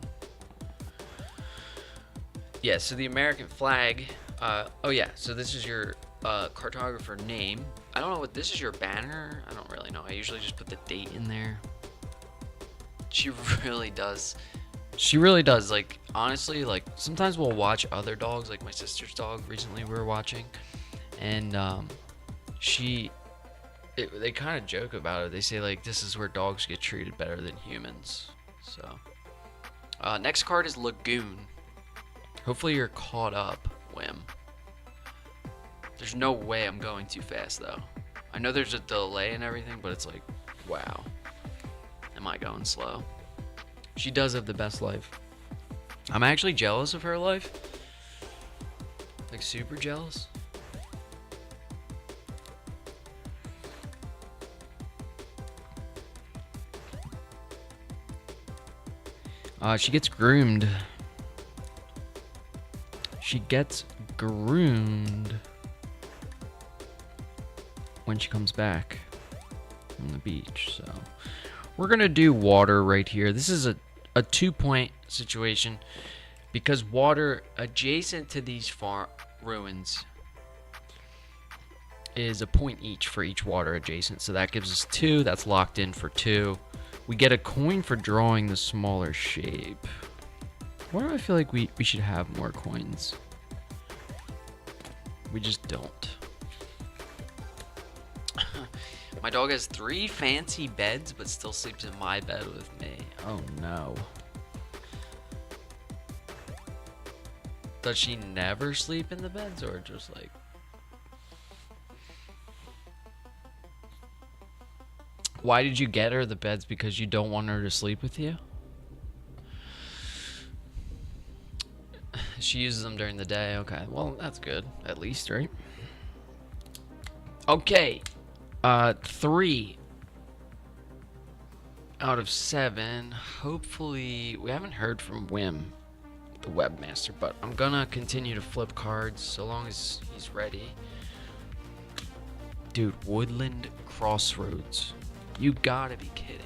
Yeah, so the American flag. Oh yeah, so this is your cartographer name. I don't know what this is. Your banner. I don't really know. I usually just put the date in there. She really does. She really does. Like, honestly, like sometimes we'll watch other dogs. Like my sister's dog recently we were watching, and they kind of joke about it. They say, like, this is where dogs get treated better than humans. So, next card is Lagoon. Hopefully you're caught up, Wim. There's no way I'm going too fast, though. I know there's a delay and everything, but it's like, wow. Am I going slow? She does have the best life. I'm actually jealous of her life. Like, super jealous. She gets groomed. She gets groomed when she comes back from the beach. So we're gonna do water right here. This is a 2-point situation because water adjacent to these ruins is a point each for each water adjacent. So that gives us 2. That's locked in for 2. We get a coin for drawing the smaller shape. Why do I feel like we should have more coins? We just don't. My dog has 3 fancy beds, but still sleeps in my bed with me. Oh no. Does she never sleep in the beds, or just like... Why did you get her the beds? Because you don't want her to sleep with you? She uses them during the day. Okay, well, that's good. At least, right? Okay. 3 out of 7. Hopefully... We haven't heard from Wim, the webmaster, but I'm gonna continue to flip cards so long as he's ready. Dude, Woodland Crossroads. You gotta be kidding.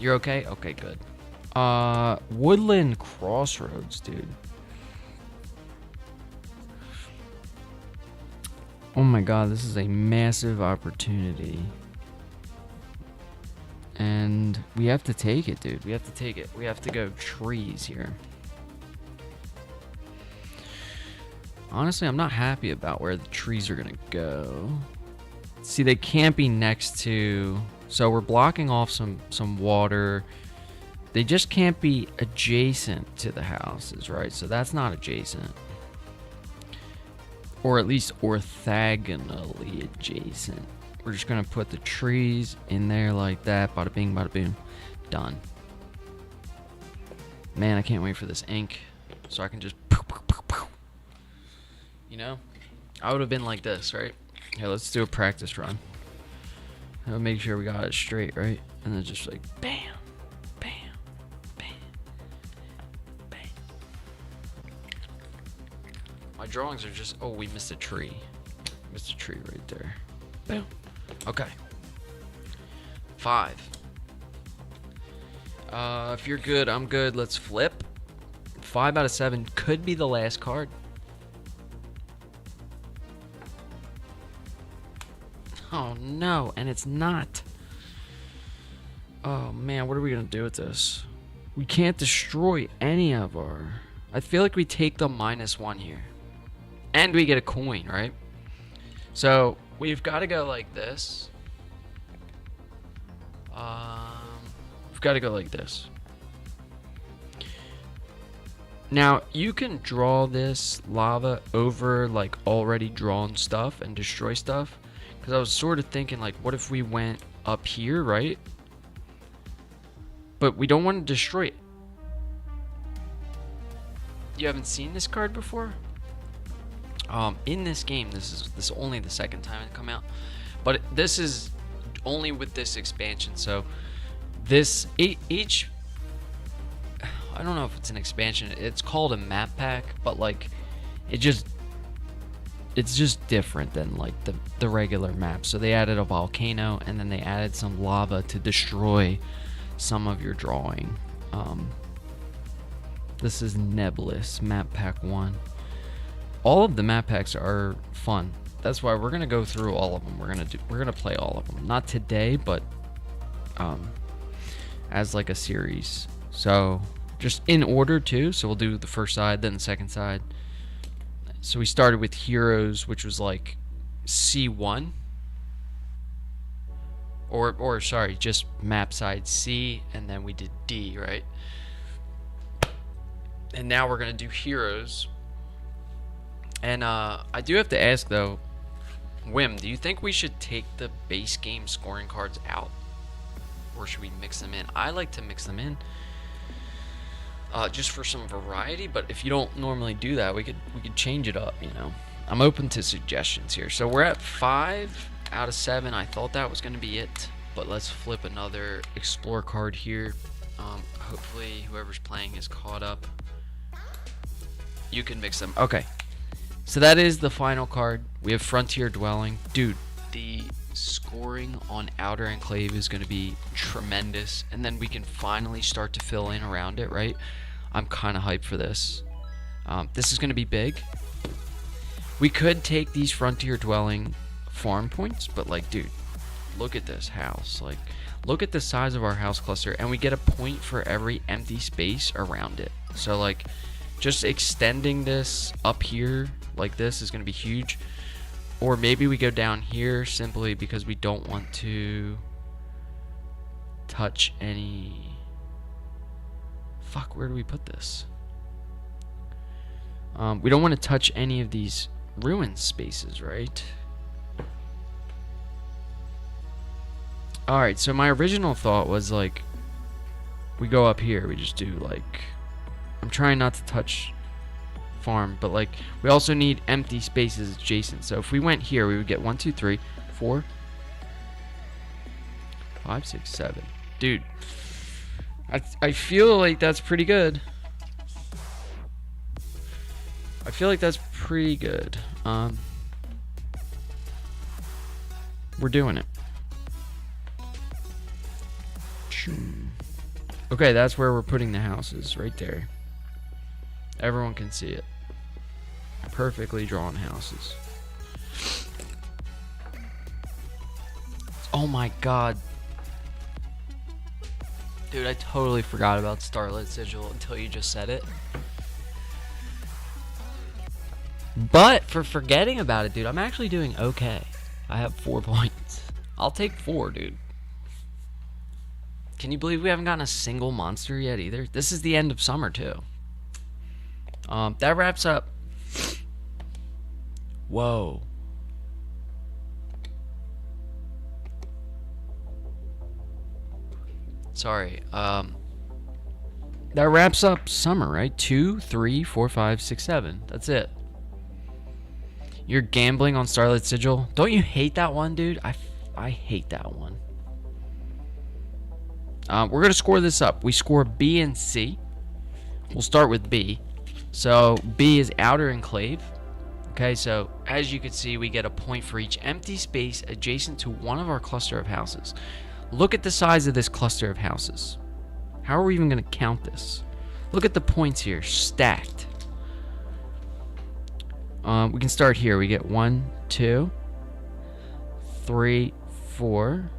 You're okay? Okay, good. Woodland Crossroads, dude. Oh my god, this is a massive opportunity. And we have to take it, dude. We have to take it. We have to go trees here. Honestly, I'm not happy about where the trees are going to go. See, they can't be next to... So we're blocking off some water. They just can't be adjacent to the houses, right? So that's not adjacent. Or at least orthogonally adjacent. We're just going to put the trees in there like that. Bada bing, bada boom. Done. Man, I can't wait for this ink. So I can just... You know? I would have been like this, right? Here, let's do a practice run. I'll make sure we got it straight, right? And then just like, bam, bam, bam, bam. My drawings are just... Oh, we missed a tree. Missed a tree right there. Boom. Okay. 5. If you're good, I'm good. Let's flip. 5 out of 7 could be the last card. Oh no, and it's not. Oh man, what are we gonna do with this? We can't destroy any of our... I feel like we take the -1 here. And we get a coin, right? So, we've got to go like this. We've got to go like this. Now, you can draw this lava over like already drawn stuff and destroy stuff. Because I was sort of thinking like, what if we went up here, right? But we don't want to destroy it. You haven't seen this card before? In this game, this is only the second time it come out, but this is only with this expansion. So this each, I don't know if it's an expansion. It's called a map pack, but like it's just different than like the regular map. So they added a volcano, and then they added some lava to destroy some of your drawing. This is Nebblis map pack 1. All of the map packs are fun. That's why we're gonna go through all of them. We're gonna play all of them. Not today, but as like a series. So just in order too. So we'll do the first side, then the second side. So we started with Heroes, which was like C1. Or sorry, just map side C, and then we did D, right? And now we're gonna do Heroes. And I do have to ask though, Wim, do you think we should take the base game scoring cards out, or should we mix them in? I like to mix them in, just for some variety. But if you don't normally do that, we could change it up. You know, I'm open to suggestions here. So we're at 5 out of 7. I thought that was going to be it, but let's flip another explore card here. Hopefully whoever's playing is caught up. You can mix them. Okay. So that is the final card. We have Frontier Dwelling. Dude, the scoring on Outer Enclave is going to be tremendous. And then we can finally start to fill in around it, right? I'm kind of hyped for this. This is going to be big. We could take these Frontier Dwelling farm points, but like, dude, look at this house. Like, look at the size of our house cluster. And we get a point for every empty space around it. So like, just extending this up here like this is going to be huge. Or maybe we go down here simply because we don't want to touch any... Fuck, where do we put this? We don't want to touch any of these ruin spaces, right? Alright, so my original thought was like, we go up here, we just do like... I'm trying not to touch farm, but like we also need empty spaces adjacent. So if we went here, we would get 1, 2, 3, 4, 5, 6, 7. Dude, I feel like that's pretty good. I feel like that's pretty good. We're doing it. Okay, that's where we're putting the houses, right there. Everyone can see it. Perfectly drawn houses. Oh my god. Dude, I totally forgot about Starlit Sigil until you just said it. But for forgetting about it, dude, I'm actually doing okay. I have 4 points. I'll take 4, dude. Can you believe we haven't gotten a single monster yet either? This is the end of summer, too. That wraps up. Whoa. Sorry. That wraps up summer, right? 2, 3, 4, 5, 6, 7. That's it. You're gambling on Starlit Sigil. Don't you hate that one, dude? I hate that one. We're going to score this up. We score B and C. We'll start with B. So B is outer enclave. Okay, so as you can see, we get a point for each empty space adjacent to one of our cluster of houses. Look at the size of this cluster of houses. How are we even going to count this? Look at the points here, stacked. We can start here. We get 1, 2, 3, 4,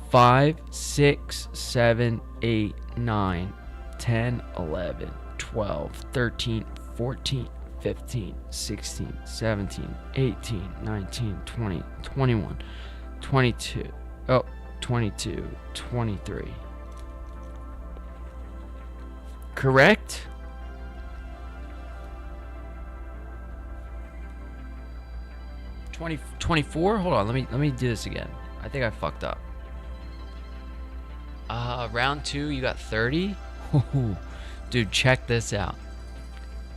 5, 6, 7, 8, 9, 10, 11, 12, 13, 14, 15, 16, 17, 18, 19, 20, 21, 22, 22, 23. Correct? – 24? Hold on, let me do this again. I think I fucked up. Round 2, you got 30? Dude, check this out.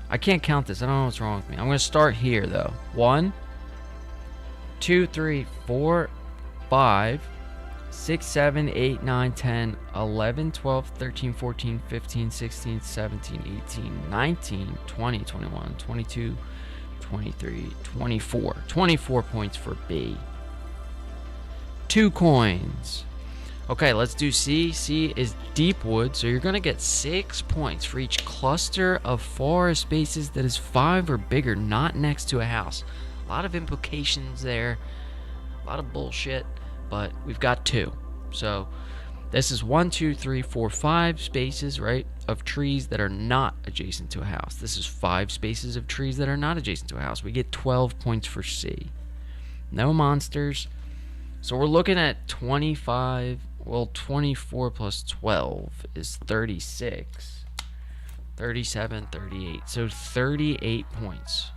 I can't count this. I don't know what's wrong with me. I'm going to start here, though. 1, 2, 3, 4, 5, 6, 7, 8, 9, 10, 11, 12, 13, 14, 15, 16, 17, 18, 19, 20, 21, 22, 23, 24. 24 points for B. 2 coins. Okay, let's do C. C is deep wood, so you're going to get 6 points for each cluster of forest spaces that is 5 or bigger, not next to a house. A lot of implications there, a lot of bullshit, but we've got 2. So this is 1, 2, 3, 4, 5 spaces, right, of trees that are not adjacent to a house. This is 5 spaces of trees that are not adjacent to a house. We get 12 points for C. No monsters. So we're looking at 25. Well, 24 plus 12 is 36. 37, 38. So 38 points.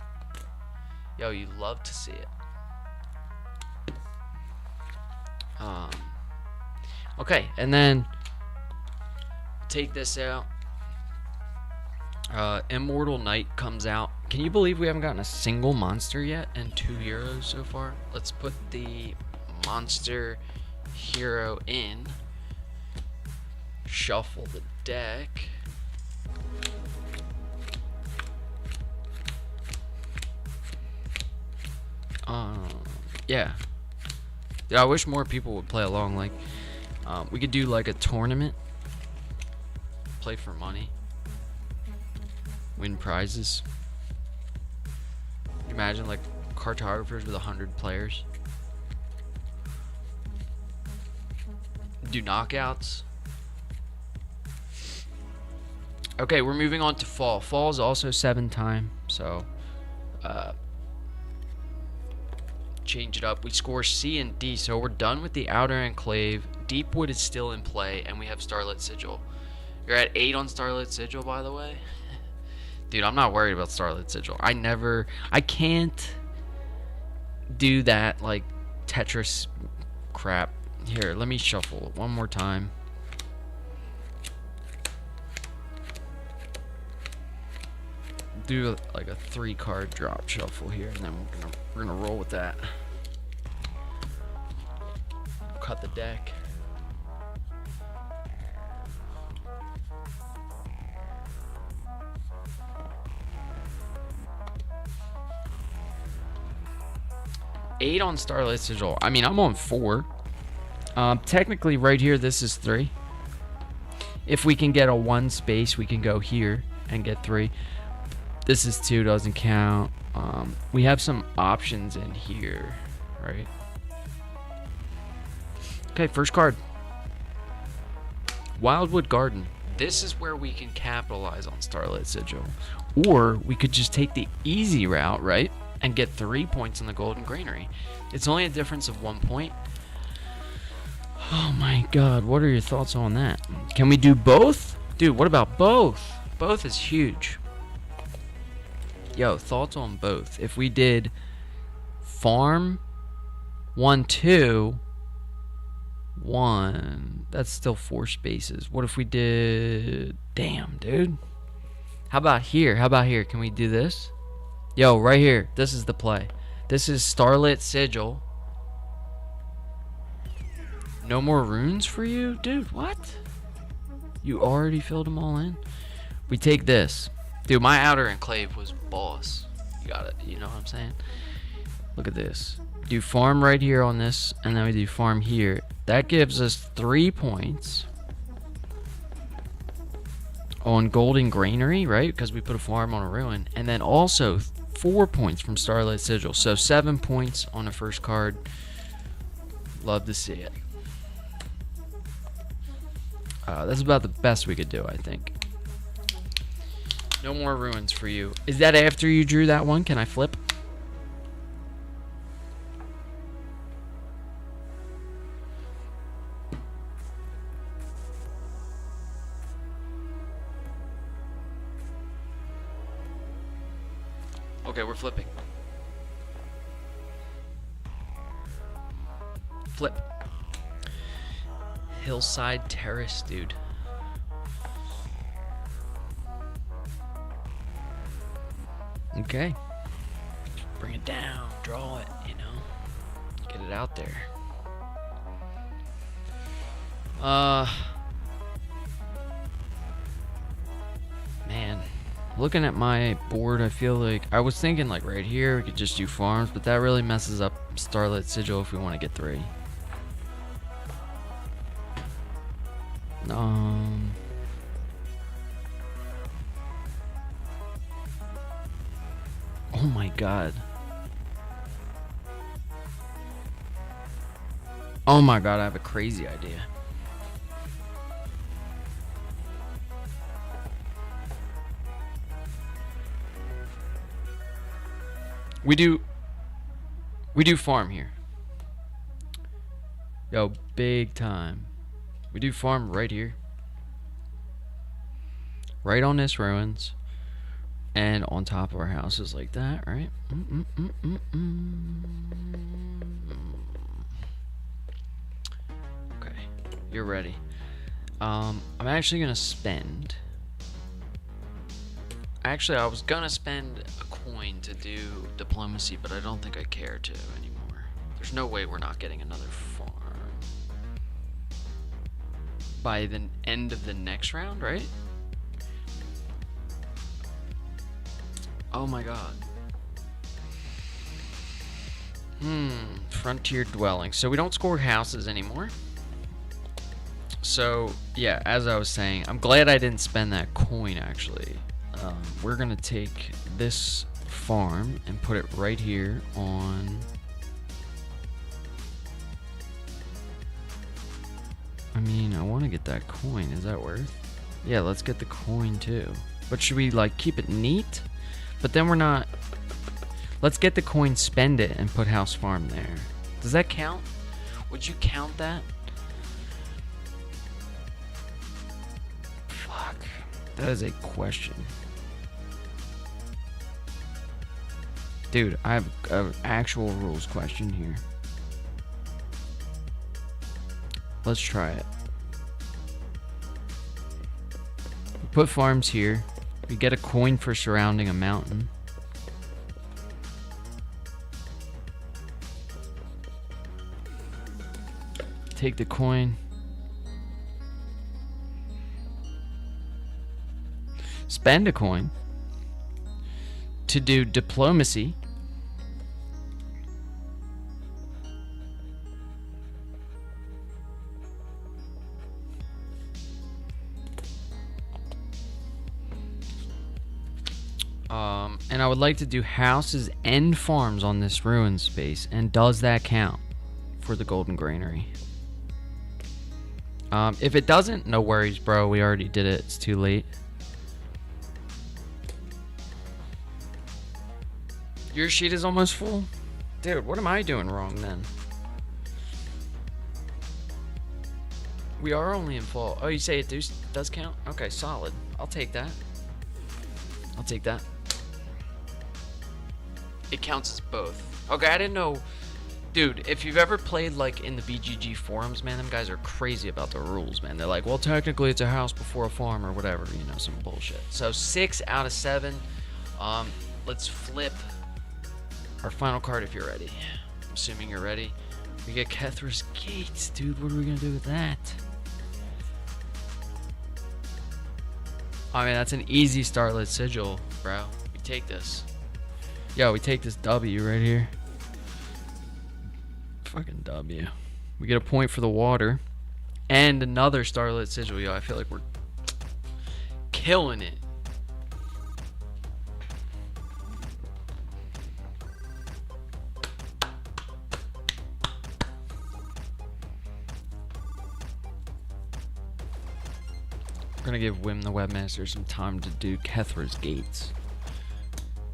Yo, you love to see it. Okay, and then take this out. Immortal Knight comes out. Can you believe we haven't gotten a single monster yet and 2 heroes so far? Let's put the monster hero in. Shuffle the deck. Yeah. Dude, I wish more people would play along. Like, we could do like a tournament. Play for money. Win prizes. Imagine like cartographers with 100 players. Do knockouts. Okay, we're moving on to fall. Fall is also 7 time, so change it up. We score C and D, so we're done with the outer enclave. Deepwood is still in play, and we have Starlit Sigil. You're at 8 on Starlit Sigil, by the way. Dude, I'm not worried about Starlit Sigil. I can't do that, like, Tetris crap. Here, let me shuffle it one more time. Do like a 3-card drop shuffle here, and then we're gonna roll with that. Cut the deck. Eight on Starlit Sigil. I mean, I'm on 4. Technically, right here, this is 3. If we can get a 1 space, we can go here and get 3. This is 2, doesn't count. We have some options in here, right? Okay, first card. Wildwood Garden. This is where we can capitalize on Starlit Sigil. Or we could just take the easy route, right? And get 3 points in the Golden Granary. It's only a difference of 1 point. Oh my god, what are your thoughts on that? Can we do both? Dude, what about both? Both is huge. Yo, thoughts on both? If we did farm 1, 2, 1, that's still 4 spaces. What if we did... Damn, dude. How about here? How about here? Can we do this? Yo, right here. This is the play. This is Starlit Sigil. No more runes for you? Dude, what? You already filled them all in? We take this. Dude, my outer enclave was boss. You got it. You know what I'm saying? Look at this. Do farm right here on this, and then we do farm here. That gives us 3 points on Golden Granary, right? Because we put a farm on a ruin. And then also 4 points from Starlit Sigil. So 7 points on the first card. Love to see it. That's about the best we could do, I think. No more ruins for you. Is that after you drew that one? Can I flip? Okay, we're flipping. Flip. Hillside Terrace, dude. Okay. Bring it down, draw it, you know. Get it out there. Man, looking at my board, I feel like I was thinking like right here we could just do farms, but that really messes up Starlit Sigil if we want to get 3. Oh my god. Oh my god, I have a crazy idea. We do farm here. Yo, big time. We do farm right here. Right on this ruins. And on top of our houses like that, right? Okay, you're ready. I'm actually gonna spend... Actually, I was gonna spend a coin to do diplomacy, but I don't think I care to anymore. There's no way we're not getting another farm by the end of the next round, right? Oh my god. Frontier dwelling. So we don't score houses anymore. So, yeah, as I was saying, I'm glad I didn't spend that coin, actually. We're gonna take this farm and put it right here on... I mean, I want to get that coin. Is that worth? Yeah, let's get the coin too. But should we, like, keep it neat? But then we're not... Let's get the coin, spend it, and put house farm there. Does that count? Would you count that? Fuck. That is a question. Dude, I have an actual rules question here. Let's try it. We put farms here. We get a coin for surrounding a mountain. Take the coin. Spend a coin to do diplomacy. And I would like to do houses and farms on this ruin space. And does that count for the golden granary? If it doesn't, no worries, bro. We already did it. It's too late. Your sheet is almost full? Dude, what am I doing wrong then? We are only in fall. Oh, you say it does count? Okay, solid. I'll take that. I'll take that. It counts as both. Okay, I didn't know. Dude, if you've ever played like in the BGG forums, man, them guys are crazy about the rules, man. They're like, well, technically it's a house before a farm or whatever, you know, some bullshit. So 6 out of 7. Let's flip our final card if you're ready. I'm assuming you're ready. We get Cartographers Gates, dude. What are we gonna do with that? I mean, that's an easy starlit sigil, bro. We take this. Yo, we take this W right here. Fucking W. We get a point for the water. And another starlit sigil. Yo, I feel like we're killing it. We're gonna give Wim the Webmaster some time to do Cartographers Gates.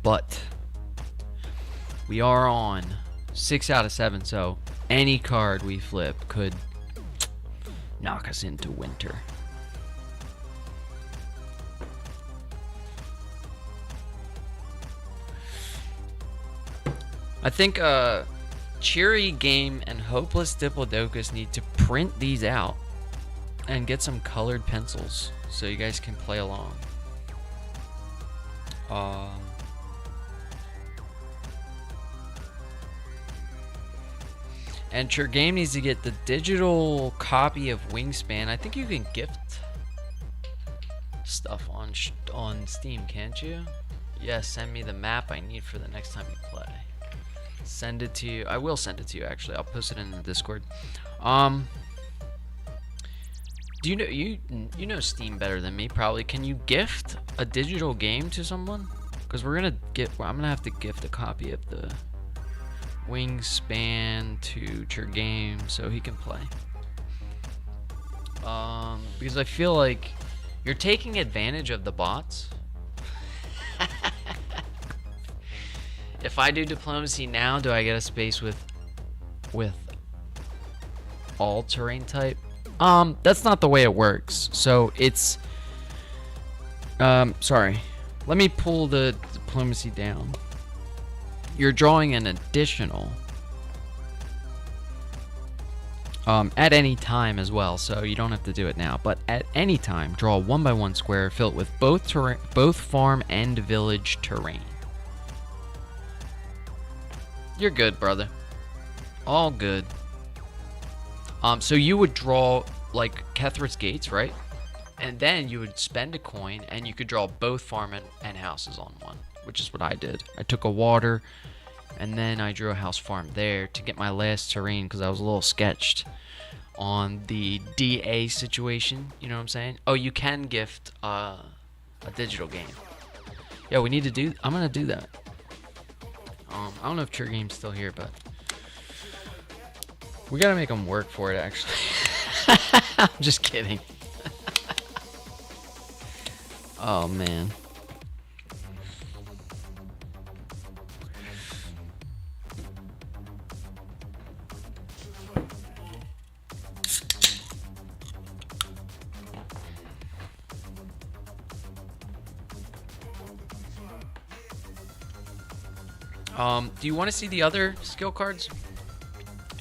But we are on 6 out of 7, so any card we flip could knock us into winter. I think Cheery Game and Hopeless Diplodocus need to print these out and get some colored pencils so you guys can play along. And your game needs to get the digital copy of Wingspan. I think you can gift stuff on Steam, can't you? Yeah, send me the map I need for the next time you play. Send it to you. I will send it to you, actually. I'll post it in the Discord. Do you know Steam better than me probably? Can you gift a digital game to someone? Because I'm gonna have to gift a copy of the Wingspan to your game so he can play. Because I feel like you're taking advantage of the bots. If I do diplomacy now, do I get a space with all terrain type? That's not the way it works. So it's sorry. Let me pull the diplomacy down. You're drawing an additional at any time as well, so you don't have to do it now. But at any time, draw a 1x1 square, fill it with both farm and village terrain. You're good, brother. All good. So you would draw like Cartographers Gates, right? And then you would spend a coin and you could draw both farm and houses on one, which is what I did. I took a water and then I drew a house farm there to get my last terrain because I was a little sketched on the DA situation. You know what I'm saying? Oh, you can gift a digital game. Yeah, we need to do. I'm gonna do that. I don't know if True Game's still here, but we gotta make them work for it. Actually, I'm just kidding. Oh man. Do you want to see the other skill cards?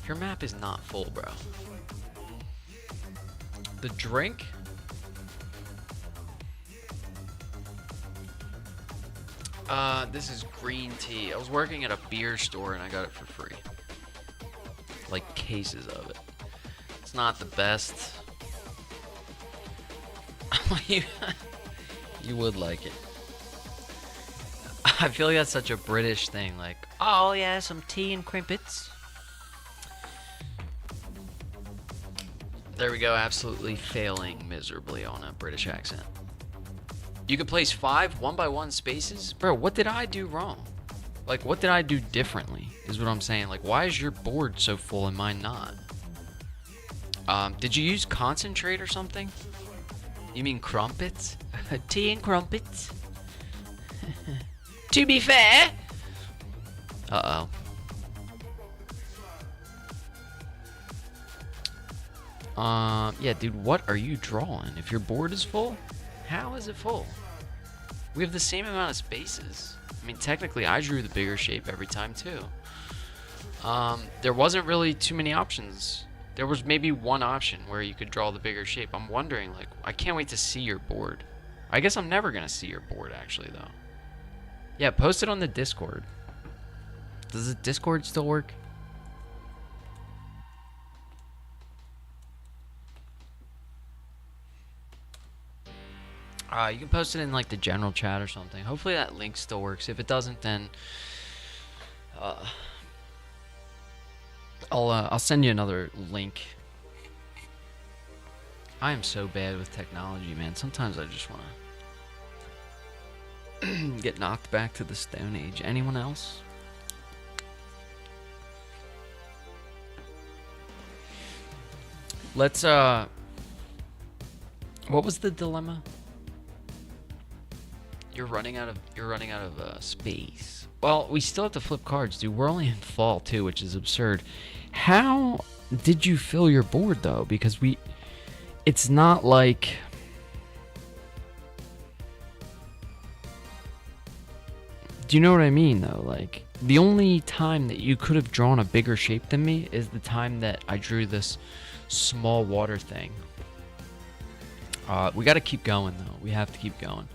Your map is not full, bro. The drink? This is green tea. I was working at a beer store and I got it for free. Like cases of it. It's not the best. You would like it. I feel like that's such a British thing, like, oh yeah, some tea and crimpets. There we go, absolutely failing miserably on a British accent. You could place 5 1x1 spaces? Bro, what did I do wrong? Like, what did I do differently, is what I'm saying. Like, why is your board so full and mine not? Did you use concentrate or something? You mean crumpets? Tea and crumpets? To be fair. Uh-oh. Yeah, dude, what are you drawing? If your board is full, how is it full? We have the same amount of spaces. I mean, technically, I drew the bigger shape every time, too. There wasn't really too many options. There was maybe one option where you could draw the bigger shape. I'm wondering, like, I can't wait to see your board. I guess I'm never going to see your board, actually, though. Yeah, post it on the Discord. Does the Discord still work? You can post it in, like, the general chat or something. Hopefully that link still works. If it doesn't, then I'll send you another link. I am so bad with technology, man. Sometimes I just want to get knocked back to the Stone Age. Anyone else? Let's what was the dilemma? You're running out of space. Well, we still have to flip cards, dude. We're only in fall too, which is absurd. How did you fill your board though? Because it's not like do you know what I mean though? Like, the only time that you could have drawn a bigger shape than me is the time that I drew this small water thing. We got to keep going though. We have to keep going.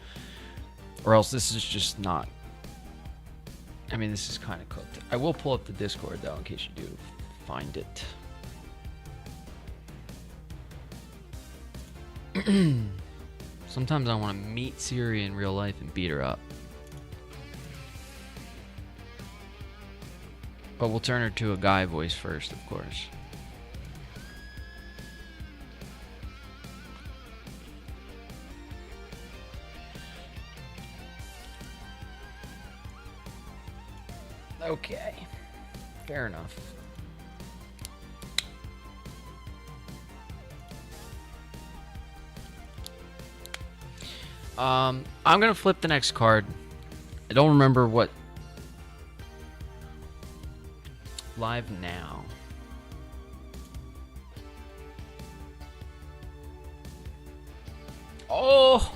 Or else this is just not... I mean, this is kind of cooked. I will pull up the Discord, though, in case you do find it. Sometimes I want to meet Siri in real life and beat her up. But we'll turn her to a guy voice first, of course. Okay, fair enough. I'm gonna flip the next card. I don't remember what. Live now. Oh,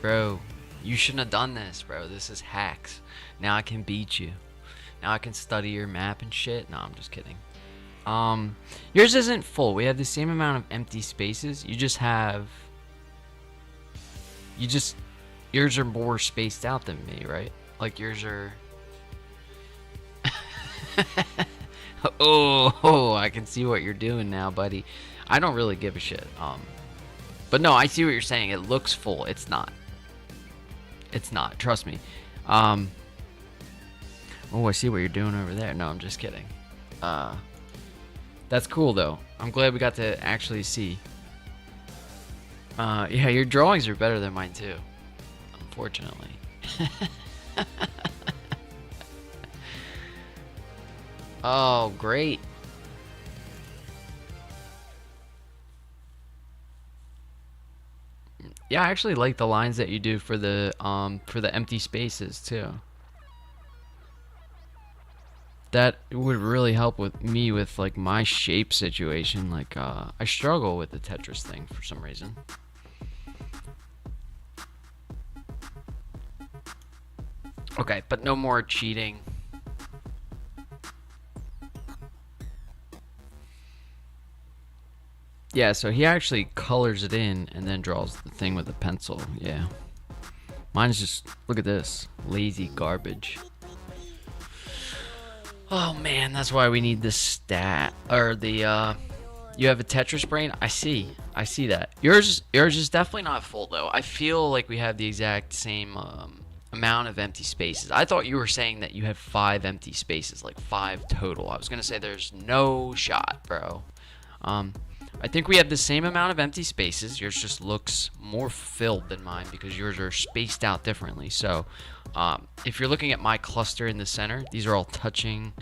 bro, you shouldn't have done this, bro. This is hacks. Now I can beat you. Now I can study your map and shit. No, I'm just kidding. Yours isn't full. We have the same amount of empty spaces. Yours are more spaced out than me, right? Like yours are. Oh, I can see what you're doing now, buddy. I don't really give a shit. But no, I see what you're saying. It looks full. It's not. It's not. Trust me. Oh, I see what you're doing over there. No, I'm just kidding. That's cool, though. I'm glad we got to actually see. Yeah, your drawings are better than mine, too. Unfortunately. Oh, great. Yeah, I actually like the lines that you do for the empty spaces, too. That would really help with me with like my shape situation. Like I struggle with the Tetris thing for some reason. Okay, but no more cheating. Yeah, so he actually colors it in and then draws the thing with a pencil. Yeah. Mine's just, look at this, lazy garbage. Oh man, that's why we need the stat or the you have a Tetris brain. I see that. Yours is definitely not full though. I feel like we have the exact same amount of empty spaces. I thought you were saying that you had 5 empty spaces, like 5 total. I was gonna say there's no shot, bro. I think we have the same amount of empty spaces. Yours just looks more filled than mine because yours are spaced out differently. So if you're looking at my cluster in the center, these are all touching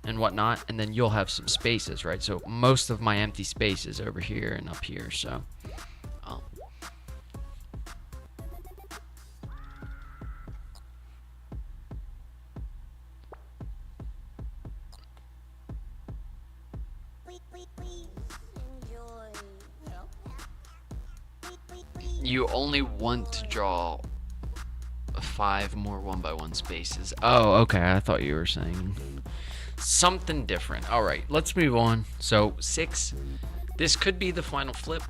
and whatnot, and then you'll have some spaces, right? So most of my empty space is over here and up here. So you only want to draw 5 more 1x1 spaces. Oh, okay. I thought you were saying something different. All right, let's move on. So 6. This could be the final flip.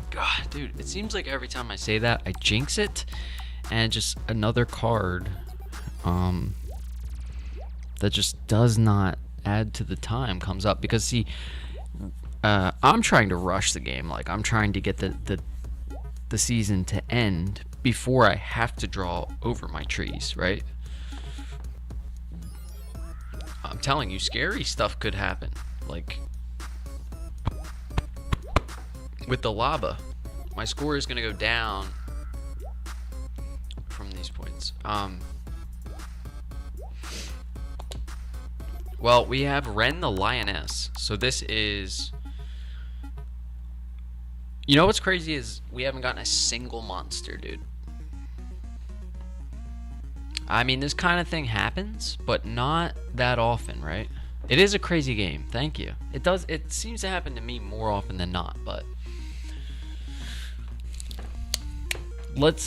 God, dude, it seems like every time I say that, I jinx it, and just another card that just does not add to the time comes up. Because see, I'm trying to rush the game. Like, I'm trying to get the season to end before I have to draw over my trees, right? I'm telling you, scary stuff could happen. Like, with the lava, my score is gonna go down from these points. Well, we have Ren the Lioness. So this is... You know what's crazy is we haven't gotten a single monster, dude. I mean, this kind of thing happens, but not that often, right? It is a crazy game. Thank you. It seems to happen to me more often than not, but let's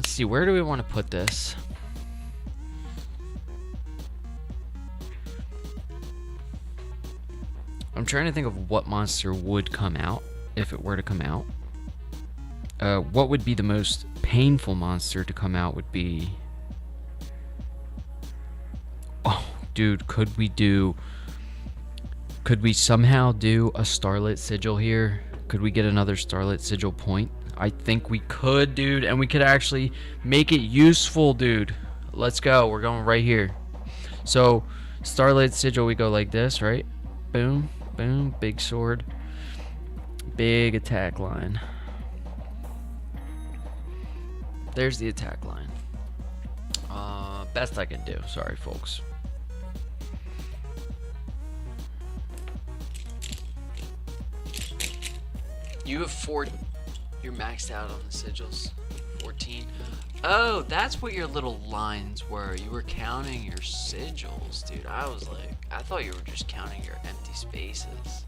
see, where do we want to put this? I'm trying to think of what monster would come out if it were to come out. What would be the most painful monster to come out would be... Oh, dude, could we somehow do a Starlit Sigil here? Could we get another Starlit Sigil point? I think we could, dude, and we could actually make it useful, dude. Let's go. We're going right here. So, Starlit Sigil, we go like this, right? Boom, boom, big sword. Big attack line. There's the attack line. Best I can do. Sorry, folks. You have 4. You're maxed out on the sigils. 14. Oh, that's what your little lines were. You were counting your sigils, dude. I thought you were just counting your empty spaces.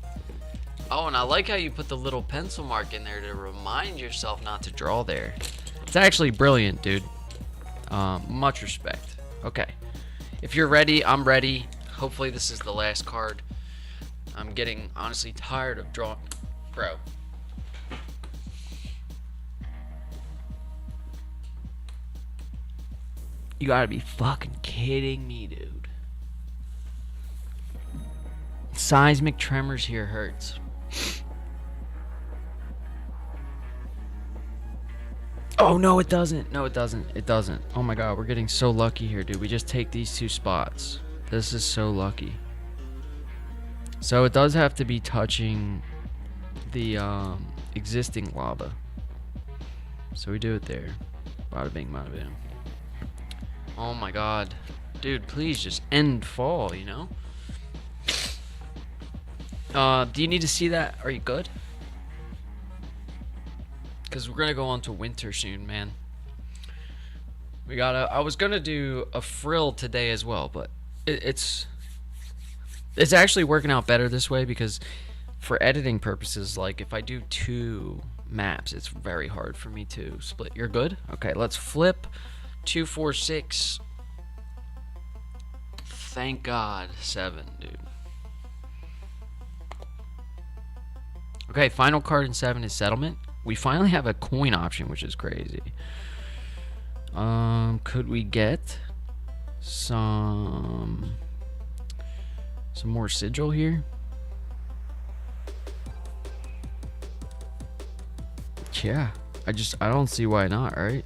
Oh, and I like how you put the little pencil mark in there to remind yourself not to draw there. It's actually brilliant, dude. Much respect. Okay. If you're ready, I'm ready. Hopefully this is the last card. I'm getting, honestly, tired of drawing. Bro. You gotta be fucking kidding me, dude. Seismic tremors here hurts. Oh, no, it doesn't. No, it doesn't. It doesn't. Oh my god, we're getting so lucky here, dude. We just take these 2 spots. This is so lucky. So it does have to be touching the existing lava. So we do it there. Bada bing, bada bing. Oh my god. Dude, please just end fall, you know? Do you need to see that? Are you good? Because we're gonna go on to winter soon, man. I was gonna do a frill today as well, but it's actually working out better this way because for editing purposes, like if I do 2 maps, it's very hard for me to split. You're good? Okay, let's flip 2, 4, 6. Thank God, 7, dude. Okay, final card in 7 is Settlement. We finally have a coin option, which is crazy. Could we get some more sigil here? Yeah, I don't see why not, right?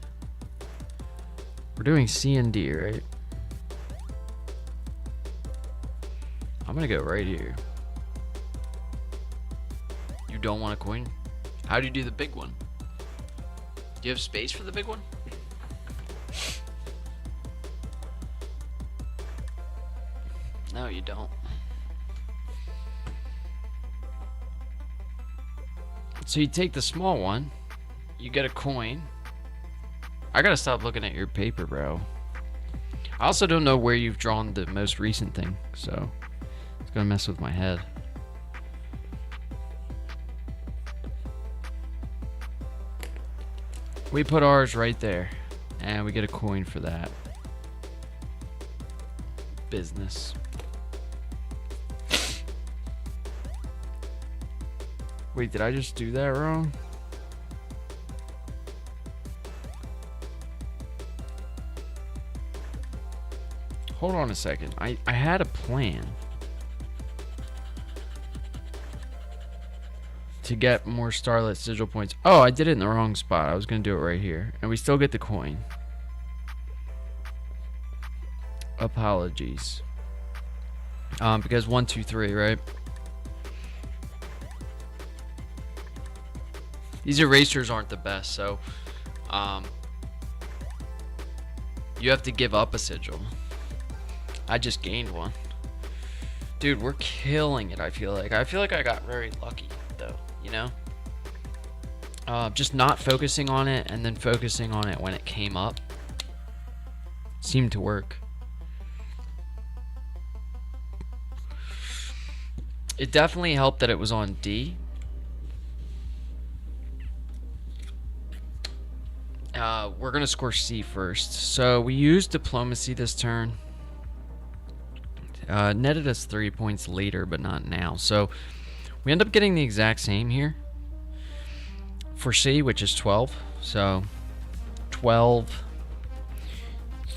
We're doing C and D, right? I'm gonna go right here. don't want a coin? How do you do the big one? Do you have space for the big one? No, you don't. So you take the small one, you get a coin. I gotta stop looking at your paper, bro. I also don't know where you've drawn the most recent thing, so it's gonna mess with my head. We put ours right there, and we get a coin for that. Business. Wait, did I just do that wrong? Hold on a second. I had a plan to get more Starlit Sigil points. Oh, I did it in the wrong spot. I was going to do it right here. And we still get the coin. Apologies. Because 1, 2, 3, right? These erasers aren't the best, so you have to give up a sigil. I just gained one. Dude, we're killing it, I feel like. I feel like I got very lucky, though, you know? Just not focusing on it and then focusing on it when it came up seemed to work. It definitely helped that it was on D. We're gonna score C first. So we used diplomacy this turn. Netted us 3 points later, but not now. So we end up getting the exact same here for C, which is 12. So 12,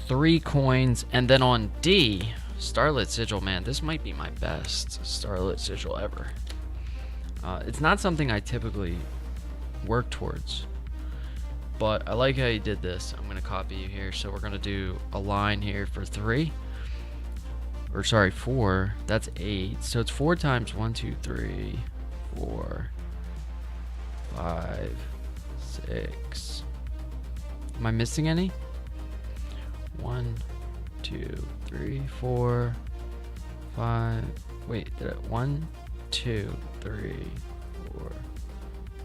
3 coins, and then on D, Starlit Sigil. Man, this might be my best Starlit Sigil ever. It's not something I typically work towards, but I like how you did this. I'm going to copy you here. So we're going to do a line here for 3. Or sorry, 4. That's 8. So it's 4 times 1, 2, 3, 4, 5, 6. Am I missing any? 1, 2, 3, 4, 5. Wait, 1, 2, 3, 4,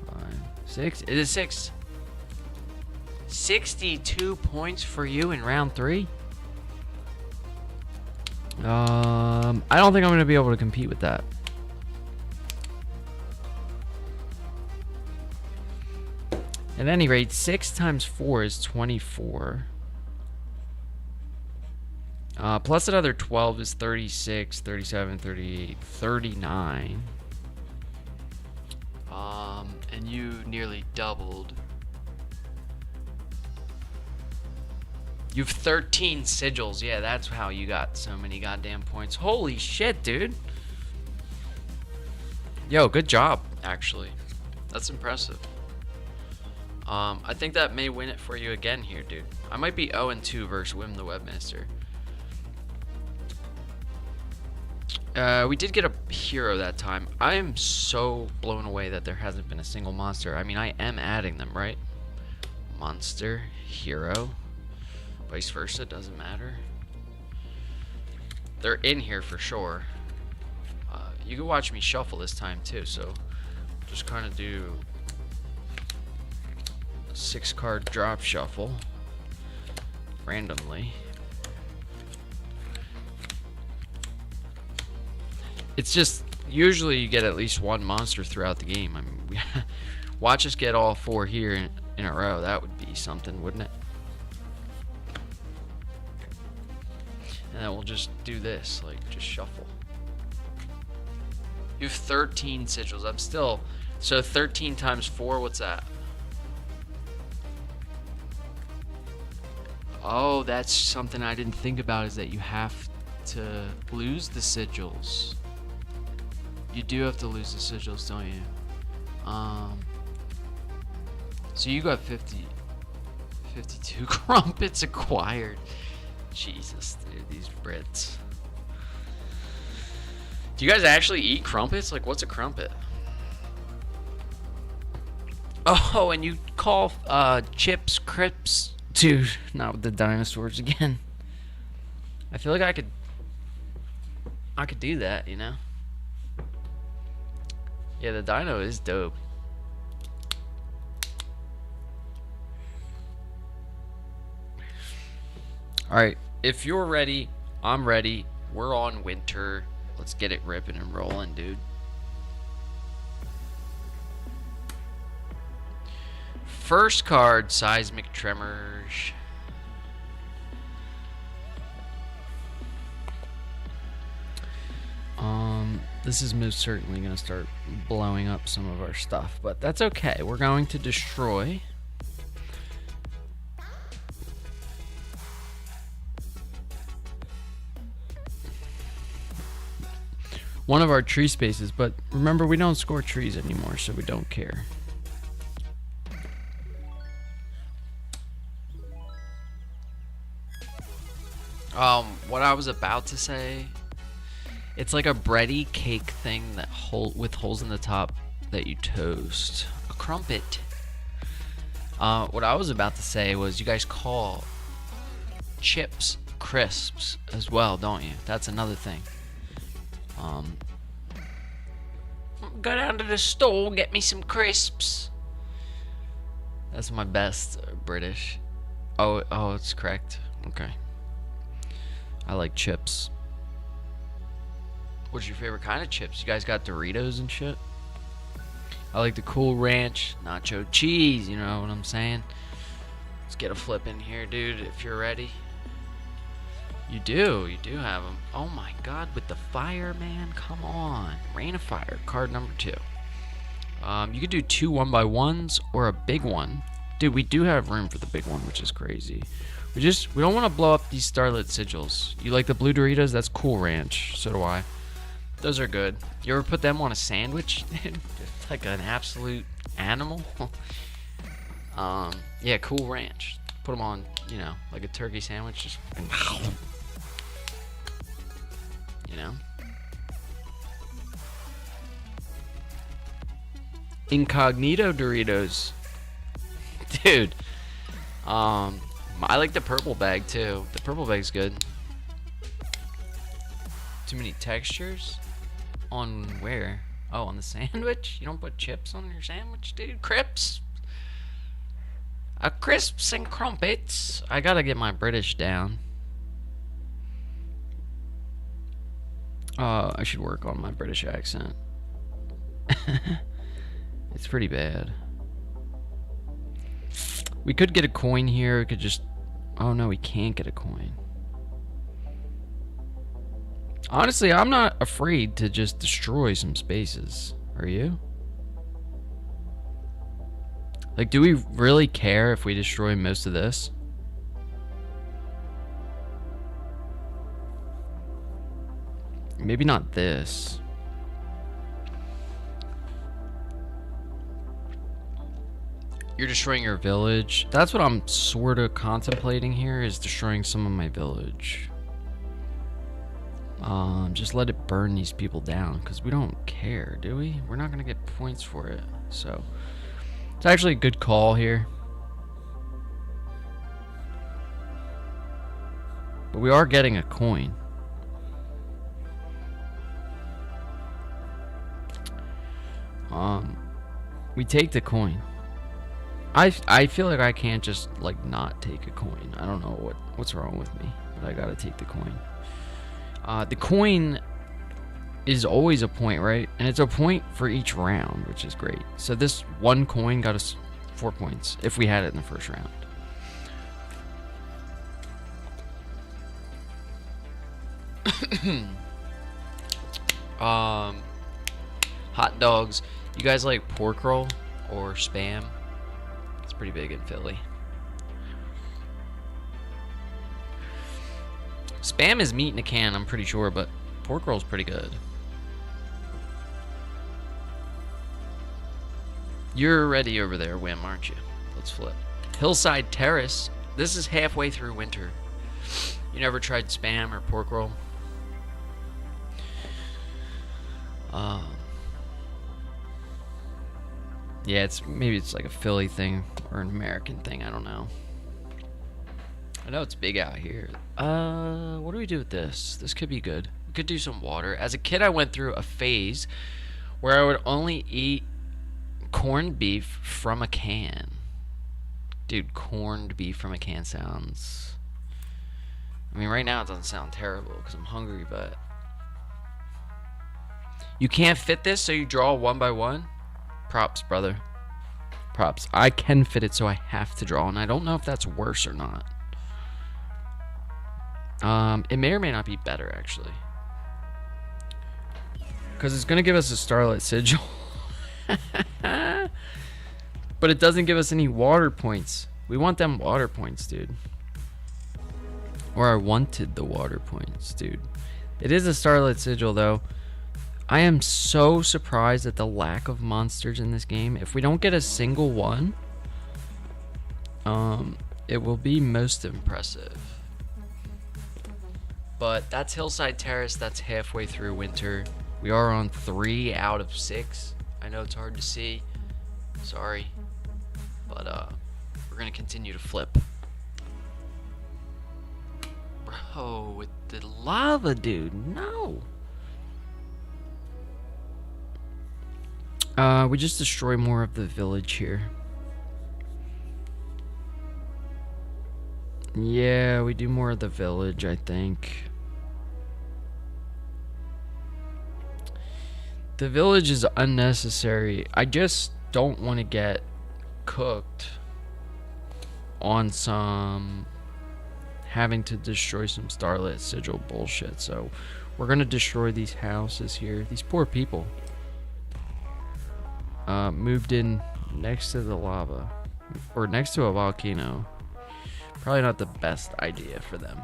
5, 6. It is 6. 62 points for you in round 3. I don't think I'm going to be able to compete with that. At any rate, 6 times 4 is 24. Plus another 12 is 36, 37, 38, 39. And you nearly doubled. You have 13 sigils. Yeah, that's how you got so many goddamn points. Holy shit, dude. Yo, good job, actually. That's impressive. I think that may win it for you again here, dude. I might be 0-2 versus Wim the Webmaster. We did get a hero that time. I am so blown away that there hasn't been a single monster. I mean, I am adding them, right? Monster, hero, vice versa, doesn't matter. They're in here for sure. You can watch me shuffle this time too, so just kind of do a 6-card drop shuffle randomly. It's just, usually you get at least one monster throughout the game. I mean, watch us get all 4 here in a row. That would be something, wouldn't it? And then we'll just do this, like, just shuffle. You have 13 sigils. I'm still, so 13 times 4, what's that? Oh, that's something I didn't think about, is that you have to lose the sigils. You do have to lose the sigils, don't you? So you got 52 crumpets acquired. Jesus, dude, these Brits. Do you guys actually eat crumpets? Like, what's a crumpet? Oh, and you call chips crips, dude. Not with the dinosaurs again. I feel like I could do that, you know. Yeah, the dino is dope. Alright, if you're ready, I'm ready. We're on winter. Let's get it ripping and rolling, dude. First card, Seismic Tremors. This is most certainly going to start blowing up some of our stuff, but that's okay. We're going to destroy. One of our tree spaces, but remember, we don't score trees anymore, so we don't care. What I was about to say, it's like a bready cake thing that with holes in the top that you toast. A crumpet. What I was about to say was, you guys call chips crisps as well, don't you? That's another thing. Go down to the store, get me some crisps. That's my best British. Oh, it's correct. Okay. I like chips. What's your favorite kind of chips? You guys got Doritos and shit? I like the Cool Ranch, nacho cheese, you know what I'm saying? Let's get a flip in here, dude, if you're ready. You do have them. Oh my god, with the fire, man, come on. Rain of Fire, card number 2. You could do 2 1x1s or a big one. Dude, we do have room for the big one, which is crazy. We don't want to blow up these Starlit Sigils. You like the blue Doritos? That's Cool Ranch. So do I. Those are good. You ever put them on a sandwich? It's like an absolute animal. Yeah, Cool Ranch. Put them on, you know, like a turkey sandwich. Just, you know. Incognito Doritos. Dude. I like the purple bag too. The purple bag's good. Too many textures? On where? Oh, on the sandwich? You don't put chips on your sandwich, dude? Crisps? Crisps and crumpets. I gotta get my British down. I should work on my British accent. It's pretty bad. We could get a coin here. We could just... Oh no, we can't get a coin. Honestly, I'm not afraid to just destroy some spaces. Are you? Like, do we really care if we destroy most of this? Maybe not this. You're destroying your village. That's what I'm sort of contemplating here, is destroying some of my village. Just let it burn these people down, because we don't care, do we? We're not going to get points for it. So, it's actually a good call here. But we are getting a coin. We take the coin. I feel like I can't just like not take a coin. I don't know what's wrong with me, but I gotta take the coin. The coin is always a point, right? And it's a point for each round, which is great. So this one coin got us 4 points if we had it in the first round. Hot dogs. You guys like pork roll or Spam? It's pretty big in Philly. Spam is meat in a can, I'm pretty sure, but pork roll's pretty good. You're ready over there, Wim, aren't you? Let's flip. Hillside Terrace. This is halfway through winter. You never tried Spam or pork roll? Yeah, maybe it's like a Philly thing or an American thing. I don't know. I know it's big out here. What do we do with this? This could be good. We could do some water. As a kid, I went through a phase where I would only eat corned beef from a can. Dude, corned beef from a can sounds... I mean, right now it doesn't sound terrible because I'm hungry, but... You can't fit this, so you draw one by one? Props, brother. Props. I can fit it, so I have to draw, and I don't know if that's worse or not. It may or may not be better, actually. Because it's going to give us a Starlit Sigil. But it doesn't give us any water points. We want them water points, dude. Or I wanted the water points, dude. It is a Starlit Sigil, though. I am so surprised at the lack of monsters in this game. If we don't get a single one, it will be most impressive. But that's Hillside Terrace. That's halfway through winter. We are on 3 out of 6. I know it's hard to see. Sorry. But we're going to continue to flip. Bro, with the lava, dude. No. We just destroy more of the village here. Yeah, we do more of the village, I think. The village is unnecessary. I just don't want to get cooked on some having to destroy some Starlit Sigil bullshit. So we're going to destroy these houses here. These poor people. Moved in next to the lava. Or next to a volcano. Probably not the best idea for them.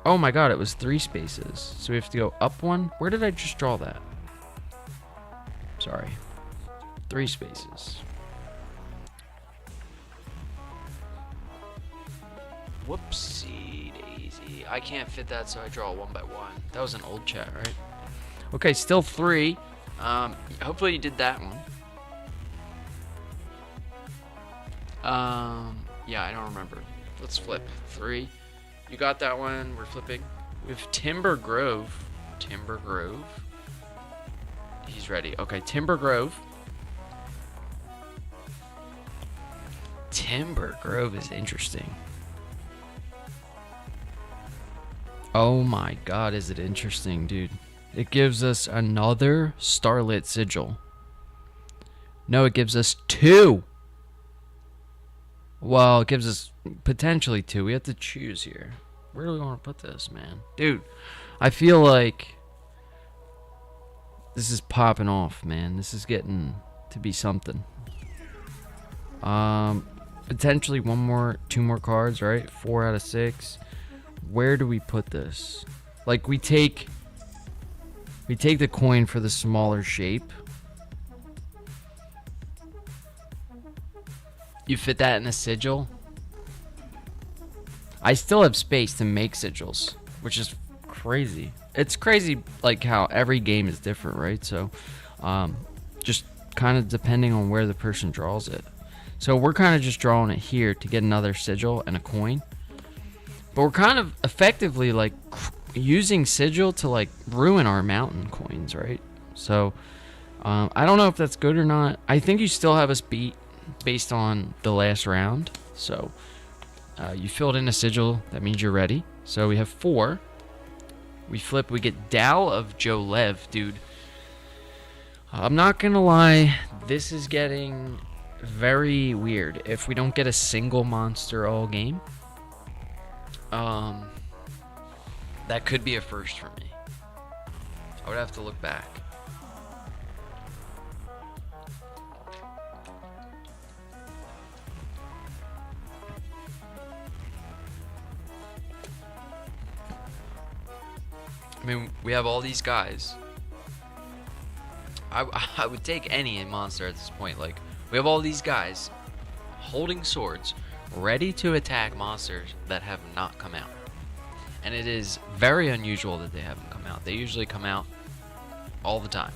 Oh my god, it was 3 spaces. So we have to go up 1. Where did I just draw that? Sorry. 3 spaces. Whoopsie daisy. I can't fit that, so I draw 1 by 1. That was an old chat, right? Okay, still 3. Hopefully you did that one. Yeah, I don't remember. Let's flip. 3. You got that one. We're flipping. We have Timber Grove. Timber Grove. He's ready. Okay, Timber Grove. Timber Grove is interesting. Oh my god, is it interesting, dude. It gives us another Starlit Sigil. No, it gives us 2. Well, it gives us potentially 2. We have to choose here. Where do we want to put this, man? Dude, I feel like this is popping off, man. This is getting to be something. Potentially 2 more cards, right? 4 out of 6. Where do we put this? Like, we take the coin for the smaller shape. You fit that in a sigil. I still have space to make sigils, which is crazy. It's crazy, like, how every game is different, right? So, just kind of depending on where the person draws it. So we're kind of just drawing it here to get another sigil and a coin. But we're kind of effectively, like, using sigil to, like, ruin our mountain coins, right? So, I don't know if that's good or not. I think you still have us beat based on the last round. So, you filled in a sigil. That means you're ready. So we have 4. We flip. We get Dow of Jolev, dude. I'm not going to lie. This is getting very weird. If we don't get a single monster all game, that could be a first for me. I would have to look back. I mean, we have all these guys. I would take any monster at this point. Like, we have all these guys holding swords, ready to attack monsters that have not come out. And it is very unusual that they haven't come out. They usually come out all the time.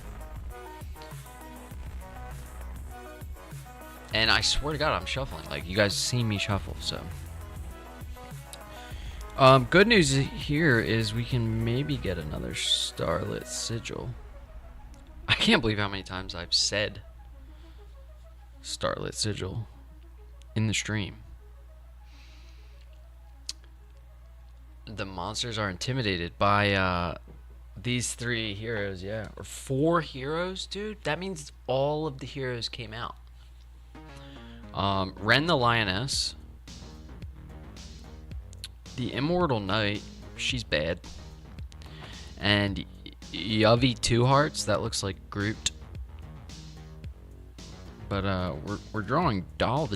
And I swear to God, I'm shuffling. Like, you guys see me shuffle, so. Good news here is we can maybe get another Starlit Sigil. I can't believe how many times I've said Starlit Sigil in the stream. The monsters are intimidated by these 3 heroes, yeah. Or 4 heroes, dude? That means all of the heroes came out. Ren the Lioness. The Immortal Knight, she's bad. And Yavi Two Hearts, that looks like Groot. But we're drawing Doll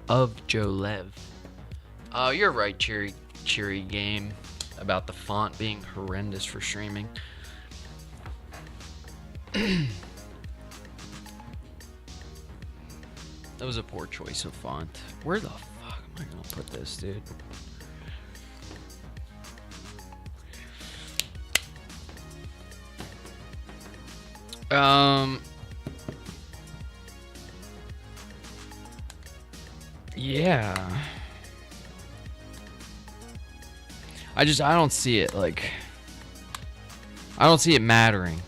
of Jolev. You're right, cheery game, about the font being horrendous for streaming. That was a poor choice of font. Where the fuck am I gonna put this, dude? Yeah. I don't see it, like, I don't see it mattering.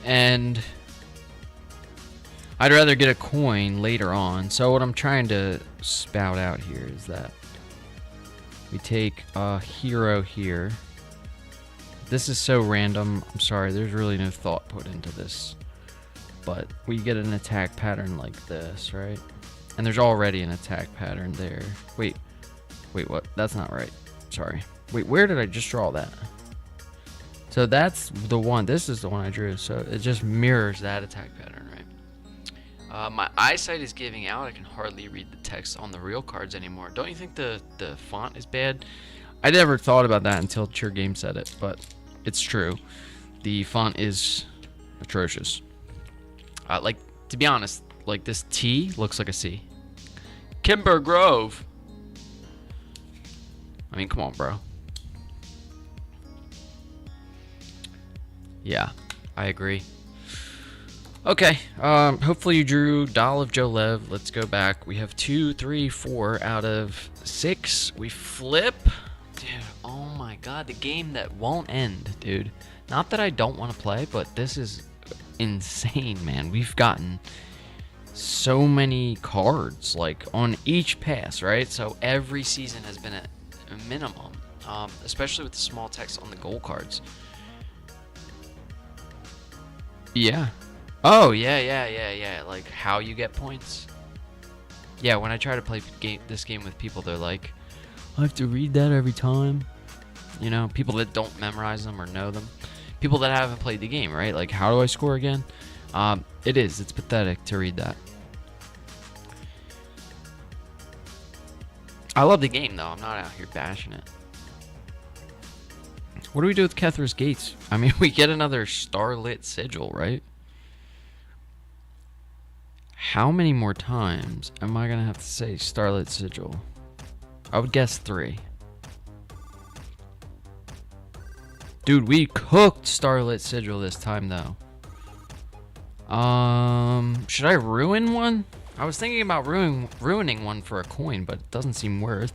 And I'd rather get a coin later on. So what I'm trying to spout out here is that we take a hero here. This is so random. I'm sorry, there's really no thought put into this. But we get an attack pattern like this, right? And there's already an attack pattern there. Wait, what? That's not right. Sorry. Wait, where did I just draw that? So that's the one. This is the one I drew. So it just mirrors that attack pattern, right? My eyesight is giving out. I can hardly read the text on the real cards anymore. Don't you think the font is bad? I never thought about that until Cheer Game said it, but it's true. The font is atrocious. Like, to be honest, like this T looks like a C. Kimber Grove. I mean, come on, bro. Yeah, I agree. Okay, hopefully you drew Doll of Jolev. Let's go back. We have 2, 3, 4 out of 6. We flip. Dude, oh my god, the game that won't end, dude. Not that I don't want to play, but this is insane, man. We've gotten so many cards, like, on each pass, right? So every season has been a minimum, especially with the small text on the gold cards. Yeah. Oh, yeah. Like, how you get points. Yeah, when I try to play this game with people, they're like, I have to read that every time. You know, people that don't memorize them or know them. People that haven't played the game, right? Like, how do I score again? It's pathetic to read that. I love the game, though. I'm not out here bashing it. What do we do with Kethra's Gates? I mean, we get another Starlit Sigil, right? How many more times am I going to have to say Starlit Sigil? I would guess 3. Dude, we cooked Starlit Sigil this time, though. Should I ruin one? I was thinking about ruining one for a coin, but it doesn't seem worth.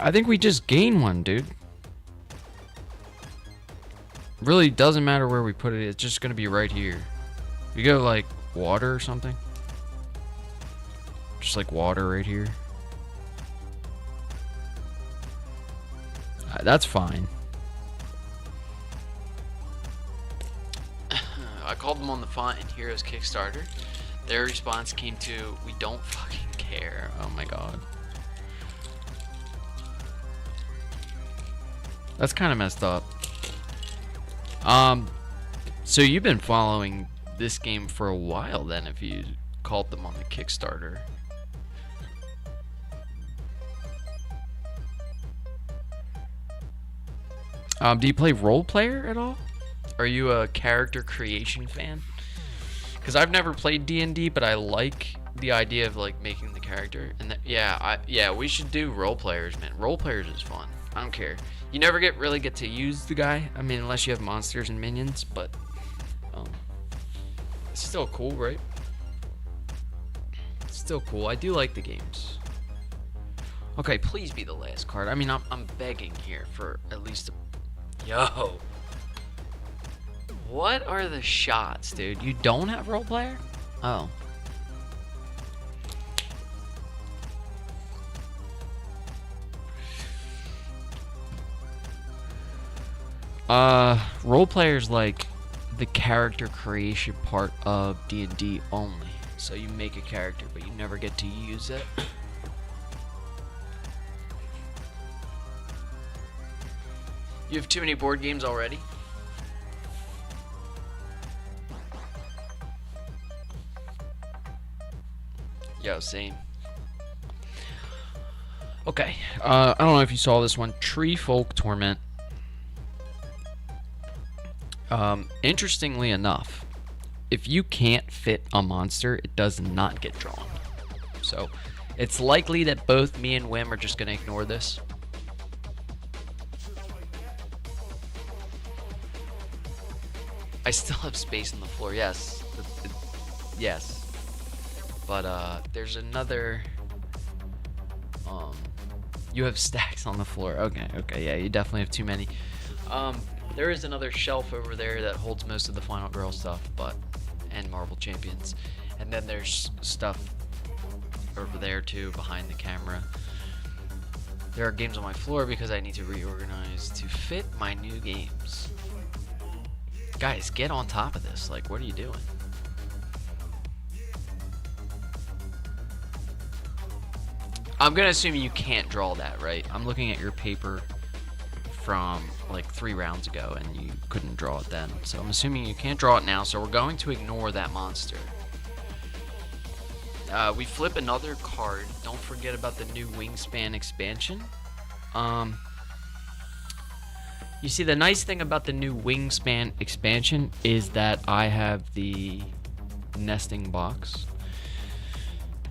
I think we just gain one, dude. Really doesn't matter where we put it. It's just going to be right here. We go, like, water or something. Just, like, water right here. That's fine. I called them on the Font and Heroes Kickstarter. Their response came to, we don't fucking care. Oh my god. That's kind of messed up. So you've been following this game for a while then, if you called them on the Kickstarter. Do you play role player at all? Are you a character creation fan? Because I've never played D&D, but I like the idea of like making the character, and yeah, we should do role players, man. Role players is fun. I don't care. You never really get to use the guy. I mean, unless you have monsters and minions, but it's still cool, right? It's still cool. I do like the games. Okay, please be the last card. I mean, I'm begging here for at least a... Yo. What are the shots, dude? You don't have role player? Oh. Role players like the character creation part of D&D only. So you make a character, but you never get to use it. You have too many board games already? Yo, same. Okay, I don't know if you saw this one. Tree Folk Torment. Interestingly enough, if you can't fit a monster, it does not get drawn. So, it's likely that both me and Wim are just going to ignore this. I still have space on the floor, yes. Yes. But, there's another... You have stacks on the floor. Okay, yeah, you definitely have too many. There is another shelf over there that holds most of the Final Girl stuff, and Marvel Champions. And then there's stuff over there too, behind the camera. There are games on my floor because I need to reorganize to fit my new games. Guys, get on top of this. Like, what are you doing? I'm gonna assume you can't draw that, right? I'm looking at your paper from like 3 rounds ago and you couldn't draw it then. So I'm assuming you can't draw it now, so we're going to ignore that monster. We flip another card. Don't forget about the new Wingspan expansion. You see, the nice thing about the new Wingspan expansion is that I have the nesting box.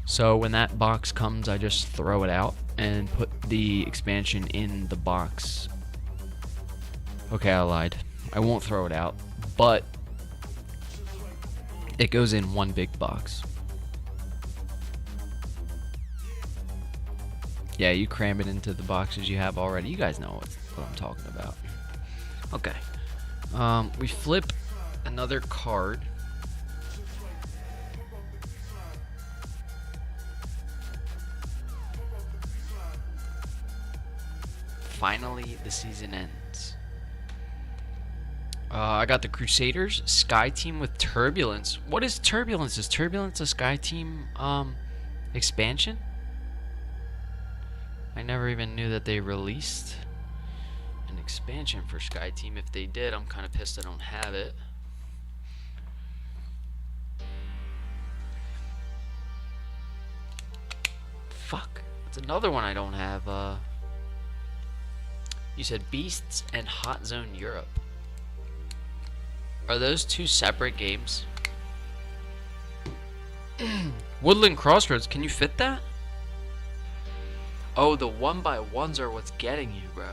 So when that box comes, I just throw it out and put the expansion in the box. Okay, I lied. I won't throw it out, but it goes in one big box. Yeah, you cram it into the boxes you have already. You guys know what I'm talking about. Okay. We flip another card. Finally, the season ends. I got the Crusaders, Sky Team with Turbulence. What is Turbulence? Is Turbulence a Sky Team expansion? I never even knew that they released an expansion for Sky Team. If they did, I'm kind of pissed I don't have it. Fuck. That's another one I don't have. You said Beasts and Hot Zone Europe. Are those 2 separate games? Woodland Crossroads, can you fit that? Oh, the 1x1s are what's getting you, bro.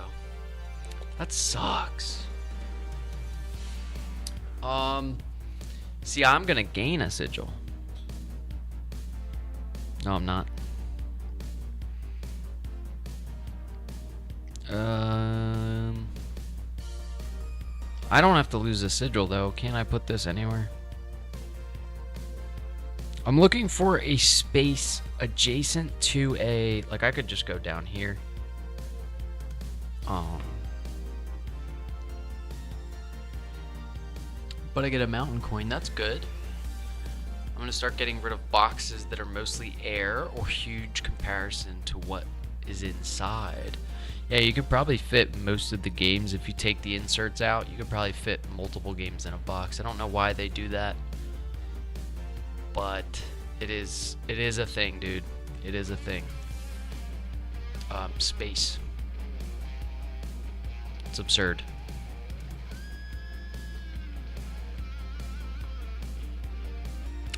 That sucks. See, I'm gonna gain a sigil. No, I'm not. I don't have to lose a sigil though. Can't I put this anywhere? I'm looking for a space adjacent to a... Like, I could just go down here. But I get a mountain coin. That's good. I'm going to start getting rid of boxes that are mostly air or huge comparison to what is inside. Yeah, you could probably fit most of the games. If you take the inserts out, you could probably fit multiple games in a box. I don't know why they do that. But it is a thing, dude. It is a thing. Space. It's absurd.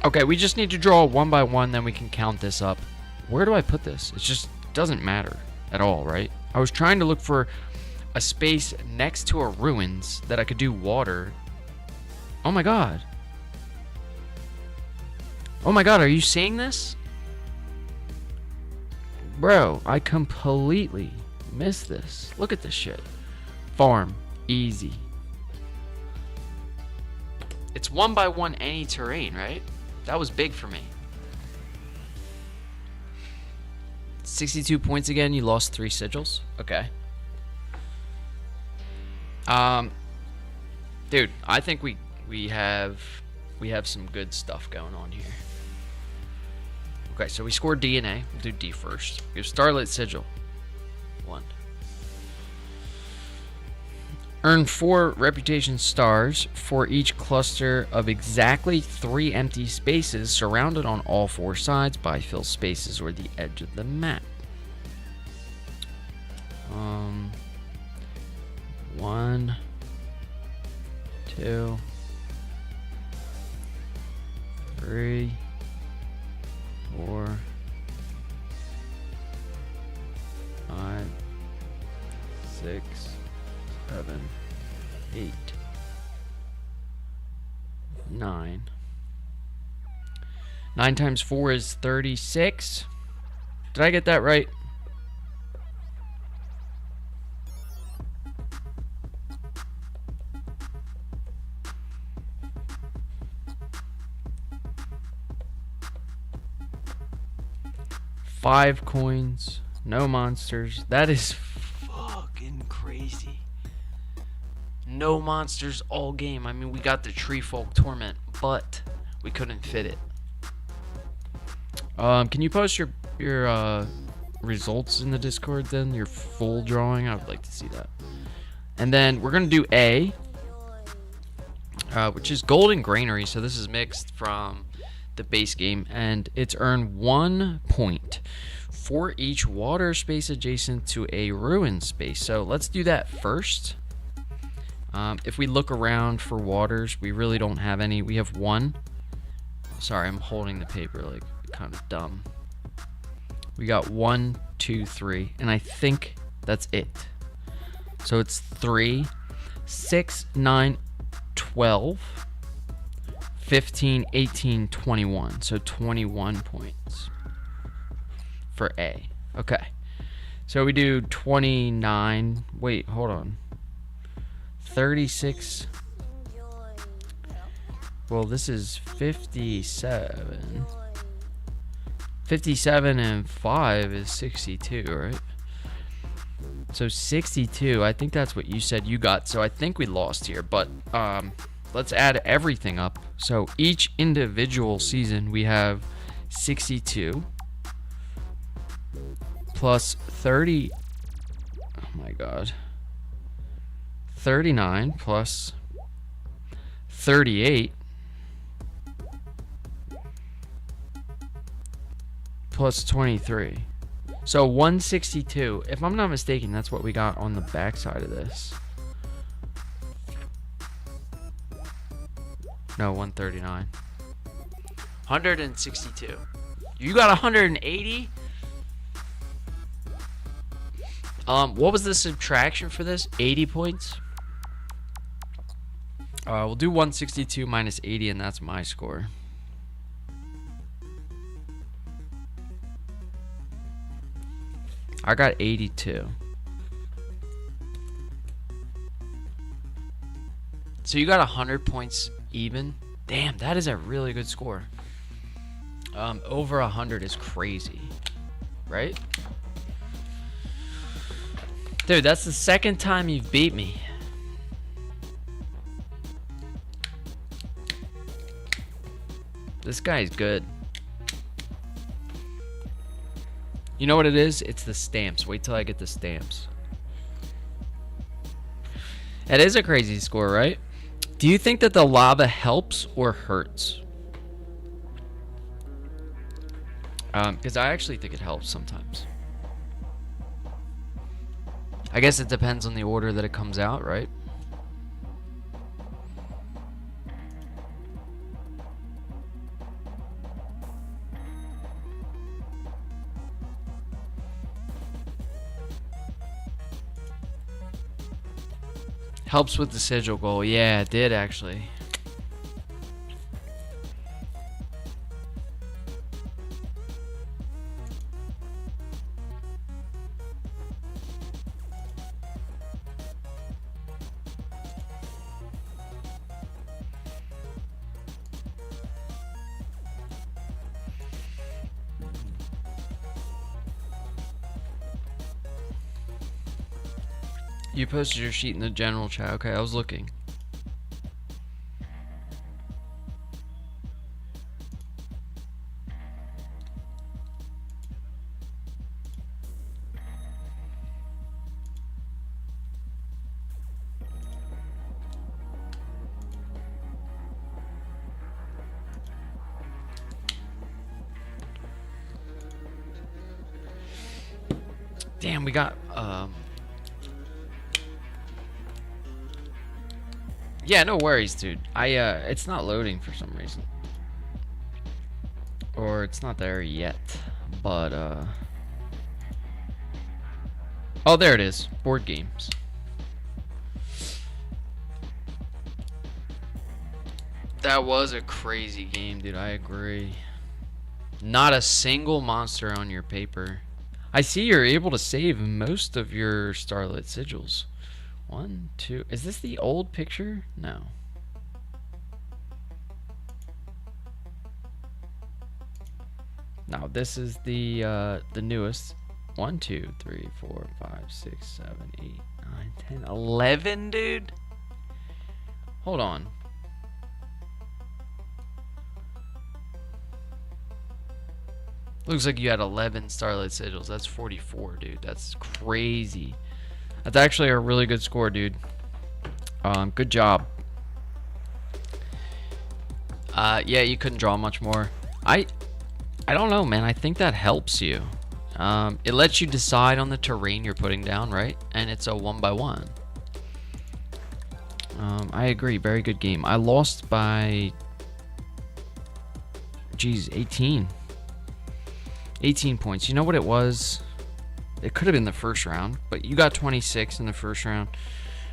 Okay, we just need to draw one by one, then we can count this up. Where do I put this? It just doesn't matter at all, right? I was trying to look for a space next to a ruins that I could do water. Oh my god. Oh my god, are you seeing this? Bro, I completely missed this. Look at this shit. Farm. Easy. It's one by one any terrain, right? That was big for me. 62 points again. You lost 3 sigils. Okay. Dude, I think we have some good stuff going on here. Okay, so we scored D and A. We'll do D first. We have Starlit Sigil. 1. Earn 4 reputation stars for each cluster of exactly 3 empty spaces surrounded on all 4 sides by fill spaces or the edge of the map. 1, 2, 3, 4, 5, 6, 7, 8, 9. 9 times 4 is 36. Did I get that right? Five coins, no monsters. That is fucking crazy. No monsters all game. I mean, we got the Tree Folk Torment, but we couldn't fit it. Can you post your results in the Discord then? Your full drawing? I would like to see that. And then we're gonna do A, which is Golden Granary. So this is mixed from the base game, and it's earned 1 point for each water space adjacent to a ruin space. So let's do that first. If we look around for waters, we really don't have any. We have 1. Sorry, I'm holding the paper like kind of dumb. We got 1, 2, 3, and I think that's it. So it's 3, 6, 9, 12, 15, 18, 21. So 21 points for A. Okay. So we do 29. Wait, hold on. 36. Well, this is 57. 57 and 5 is 62, right? So 62, I think that's what you said you got. So I think we lost here, but let's add everything up. So each individual season we have 62 plus 30. Oh my god. 39 plus 38 plus 23. So 162. If I'm not mistaken, that's what we got on the back side of this. No, 139. 162. You got 180? What was the subtraction for this? 80 points? We'll do 162 minus 80, and that's my score. I got 82. So you got 100 points even. Damn, that is a really good score. Over 100 is crazy, right? Dude, that's the second time you've beat me. This guy's good. You know what it is? It's the stamps. Wait till I get the stamps. It is a crazy score, right? Do you think that the lava helps or hurts? Because I actually think it helps sometimes. I guess it depends on the order that it comes out, right? Helps with the sigil goal. Yeah, it did actually. You posted your sheet in the general chat. Okay, I was looking. Damn, we got yeah, no worries, dude. It's not loading for some reason. Or it's not there yet. But oh, there it is. Board games. That was a crazy game, dude. I agree. Not a single monster on your paper. I see you're able to save most of your starlit sigils. 1, 2. Is this the old picture? No. No, this is the newest. 1, 2, 3, 4, 5, 6, 7, 8, 9, 10, 11, dude. Hold on. Looks like you had 11 starlit sigils. That's 44, dude. That's crazy. That's actually a really good score, dude. Good job. Yeah, you couldn't draw much more. I don't know, man. I think that helps you. It lets you decide on the terrain you're putting down, right? And it's a 1x1. I agree. Very good game. I lost by, geez, 18. 18 points. You know what it was? It could have been the first round, but you got 26 in the first round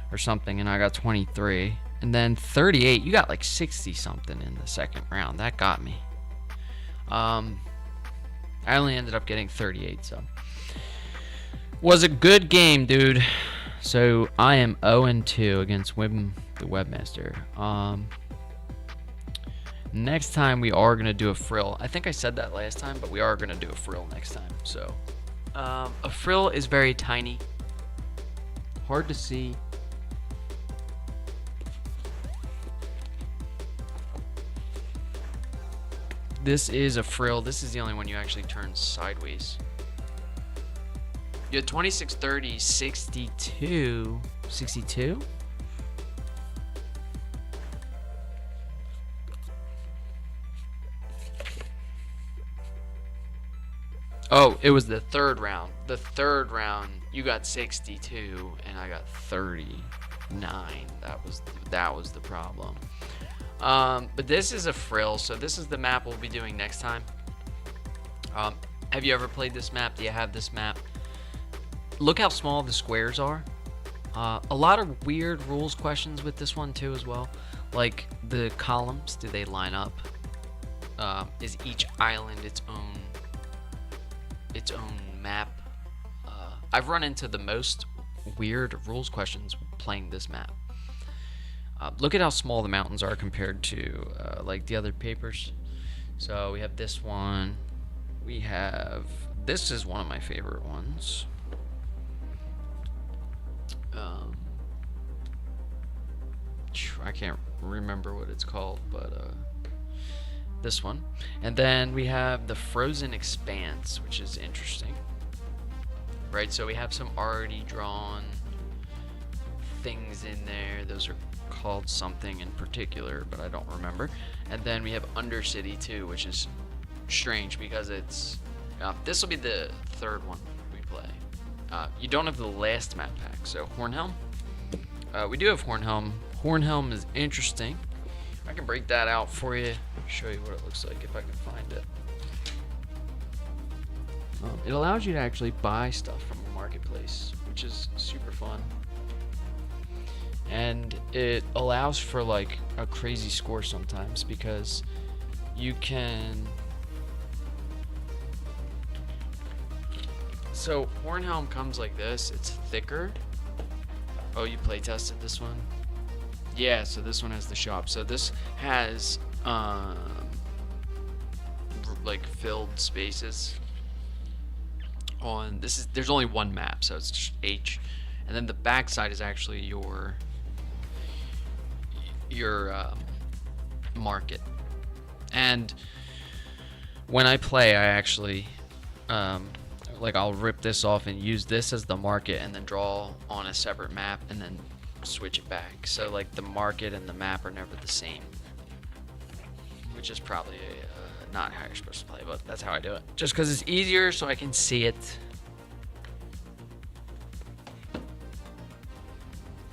or something, and I got 23. And then 38, you got like 60 something in the second round. That got me. I only ended up getting 38, so. Was a good game, dude. So I am 0-2 against Wim the Webmaster. Next time we are going to do a frill. I think I said that last time, but we are going to do a frill next time. So a frill is very tiny, hard to see. This is a frill. This is the only one you actually turn sideways. You had 26, 30, 62. 62? Oh, it was the third round. The third round, you got 62, and I got 39. That was the problem. But this is a frill, so this is the map we'll be doing next time. Have you ever played this map? Do you have this map? Look how small the squares are. A lot of weird rules questions with this one too as well. Like the columns, do they line up? Is each island its own map? I've run into the most weird rules questions playing this map. Look at how small the mountains are compared to like the other papers. So we have this one. We have, this is one of my favorite ones. I can't remember what it's called, but this one. And then we have the Frozen Expanse, which is interesting. Right, so we have some already drawn things in there. Those are called something in particular, but I don't remember. And then we have Undercity too, which is strange because it's this will be the third one we play. You don't have the last map pack, so Hornhelm. We do have Hornhelm. Hornhelm is interesting. I can break that out for you, show you what it looks like if I can find it. It allows you to actually buy stuff from the marketplace, which is super fun. and it allows for like a crazy score sometimes because you can. So Hornhelm comes like this. It's thicker. Oh, you play tested this one? Yeah, so this one has the shop. So this has like filled spaces on this. Is there's only one map, so it's just H, and then the back side is actually your market. And when I play, I actually like I'll rip this off and use this as the market and then draw on a separate map and then switch it back. So like the market and the map are never the same, which is probably not how you're supposed to play, but that's how I do it. Just because it's easier so I can see it.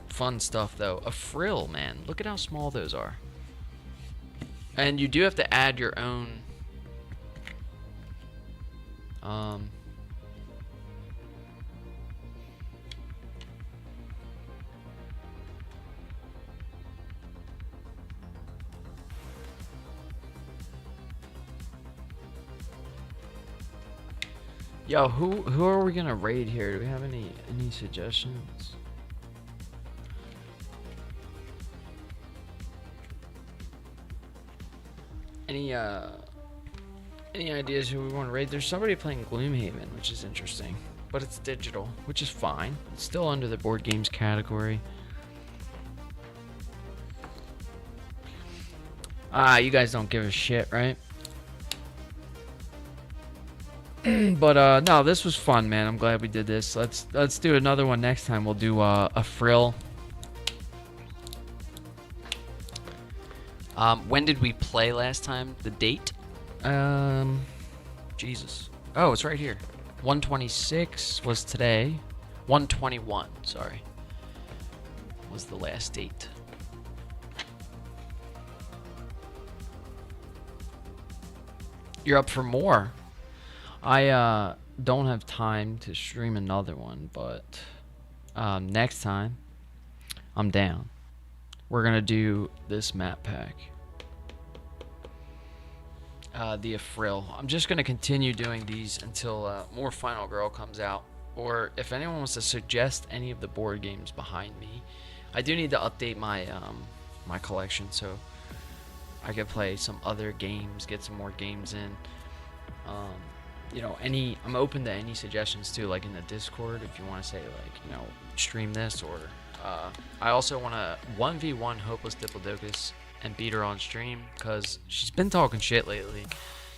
Fun stuff though. A frill, man. Look at how small those are. And you do have to add your own Yo, who are we gonna raid here? Do we have any suggestions? Any ideas who we want to raid? There's somebody playing Gloomhaven, which is interesting, but it's digital, which is fine. It's still under the board games category. You guys don't give a shit, right? But no, this was fun, man. I'm glad we did this. Let's do another one next time. We'll do a frill. When did we play last time? The date? Jesus. Oh, it's right here. 126 was today. 121, sorry, was the last date. You're up for more. I don't have time to stream another one, but next time I'm down. We're gonna do this map pack, the Afrill. I'm just gonna continue doing these until more Final Girl comes out, or if anyone wants to suggest any of the board games behind me. I do need to update my my collection so I could play some other games, get some more games in. You know, I'm open to any suggestions too, like in the Discord, if you want to say like, you know, stream this, or I also want to 1v1 Hopeless Diplodocus and beat her on stream, because she's been talking shit lately.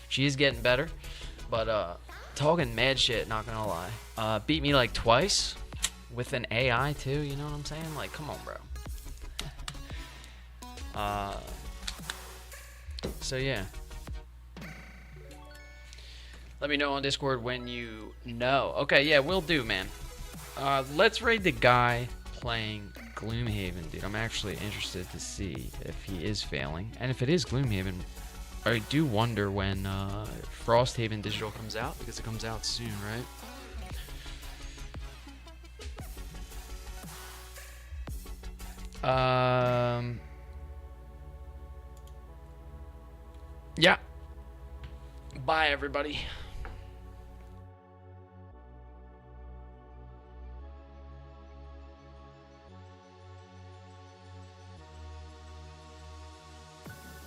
She is getting better, but talking mad shit, not gonna lie. Beat me like twice with an AI too, you know what I'm saying? Like, come on, bro. So yeah. Let me know on Discord when you know. Okay, yeah, will do, man. Let's raid the guy playing Gloomhaven, dude. I'm actually interested to see if he is failing. And if it is Gloomhaven, I do wonder when Frosthaven Digital comes out, because it comes out soon, right? Yeah. Bye, everybody.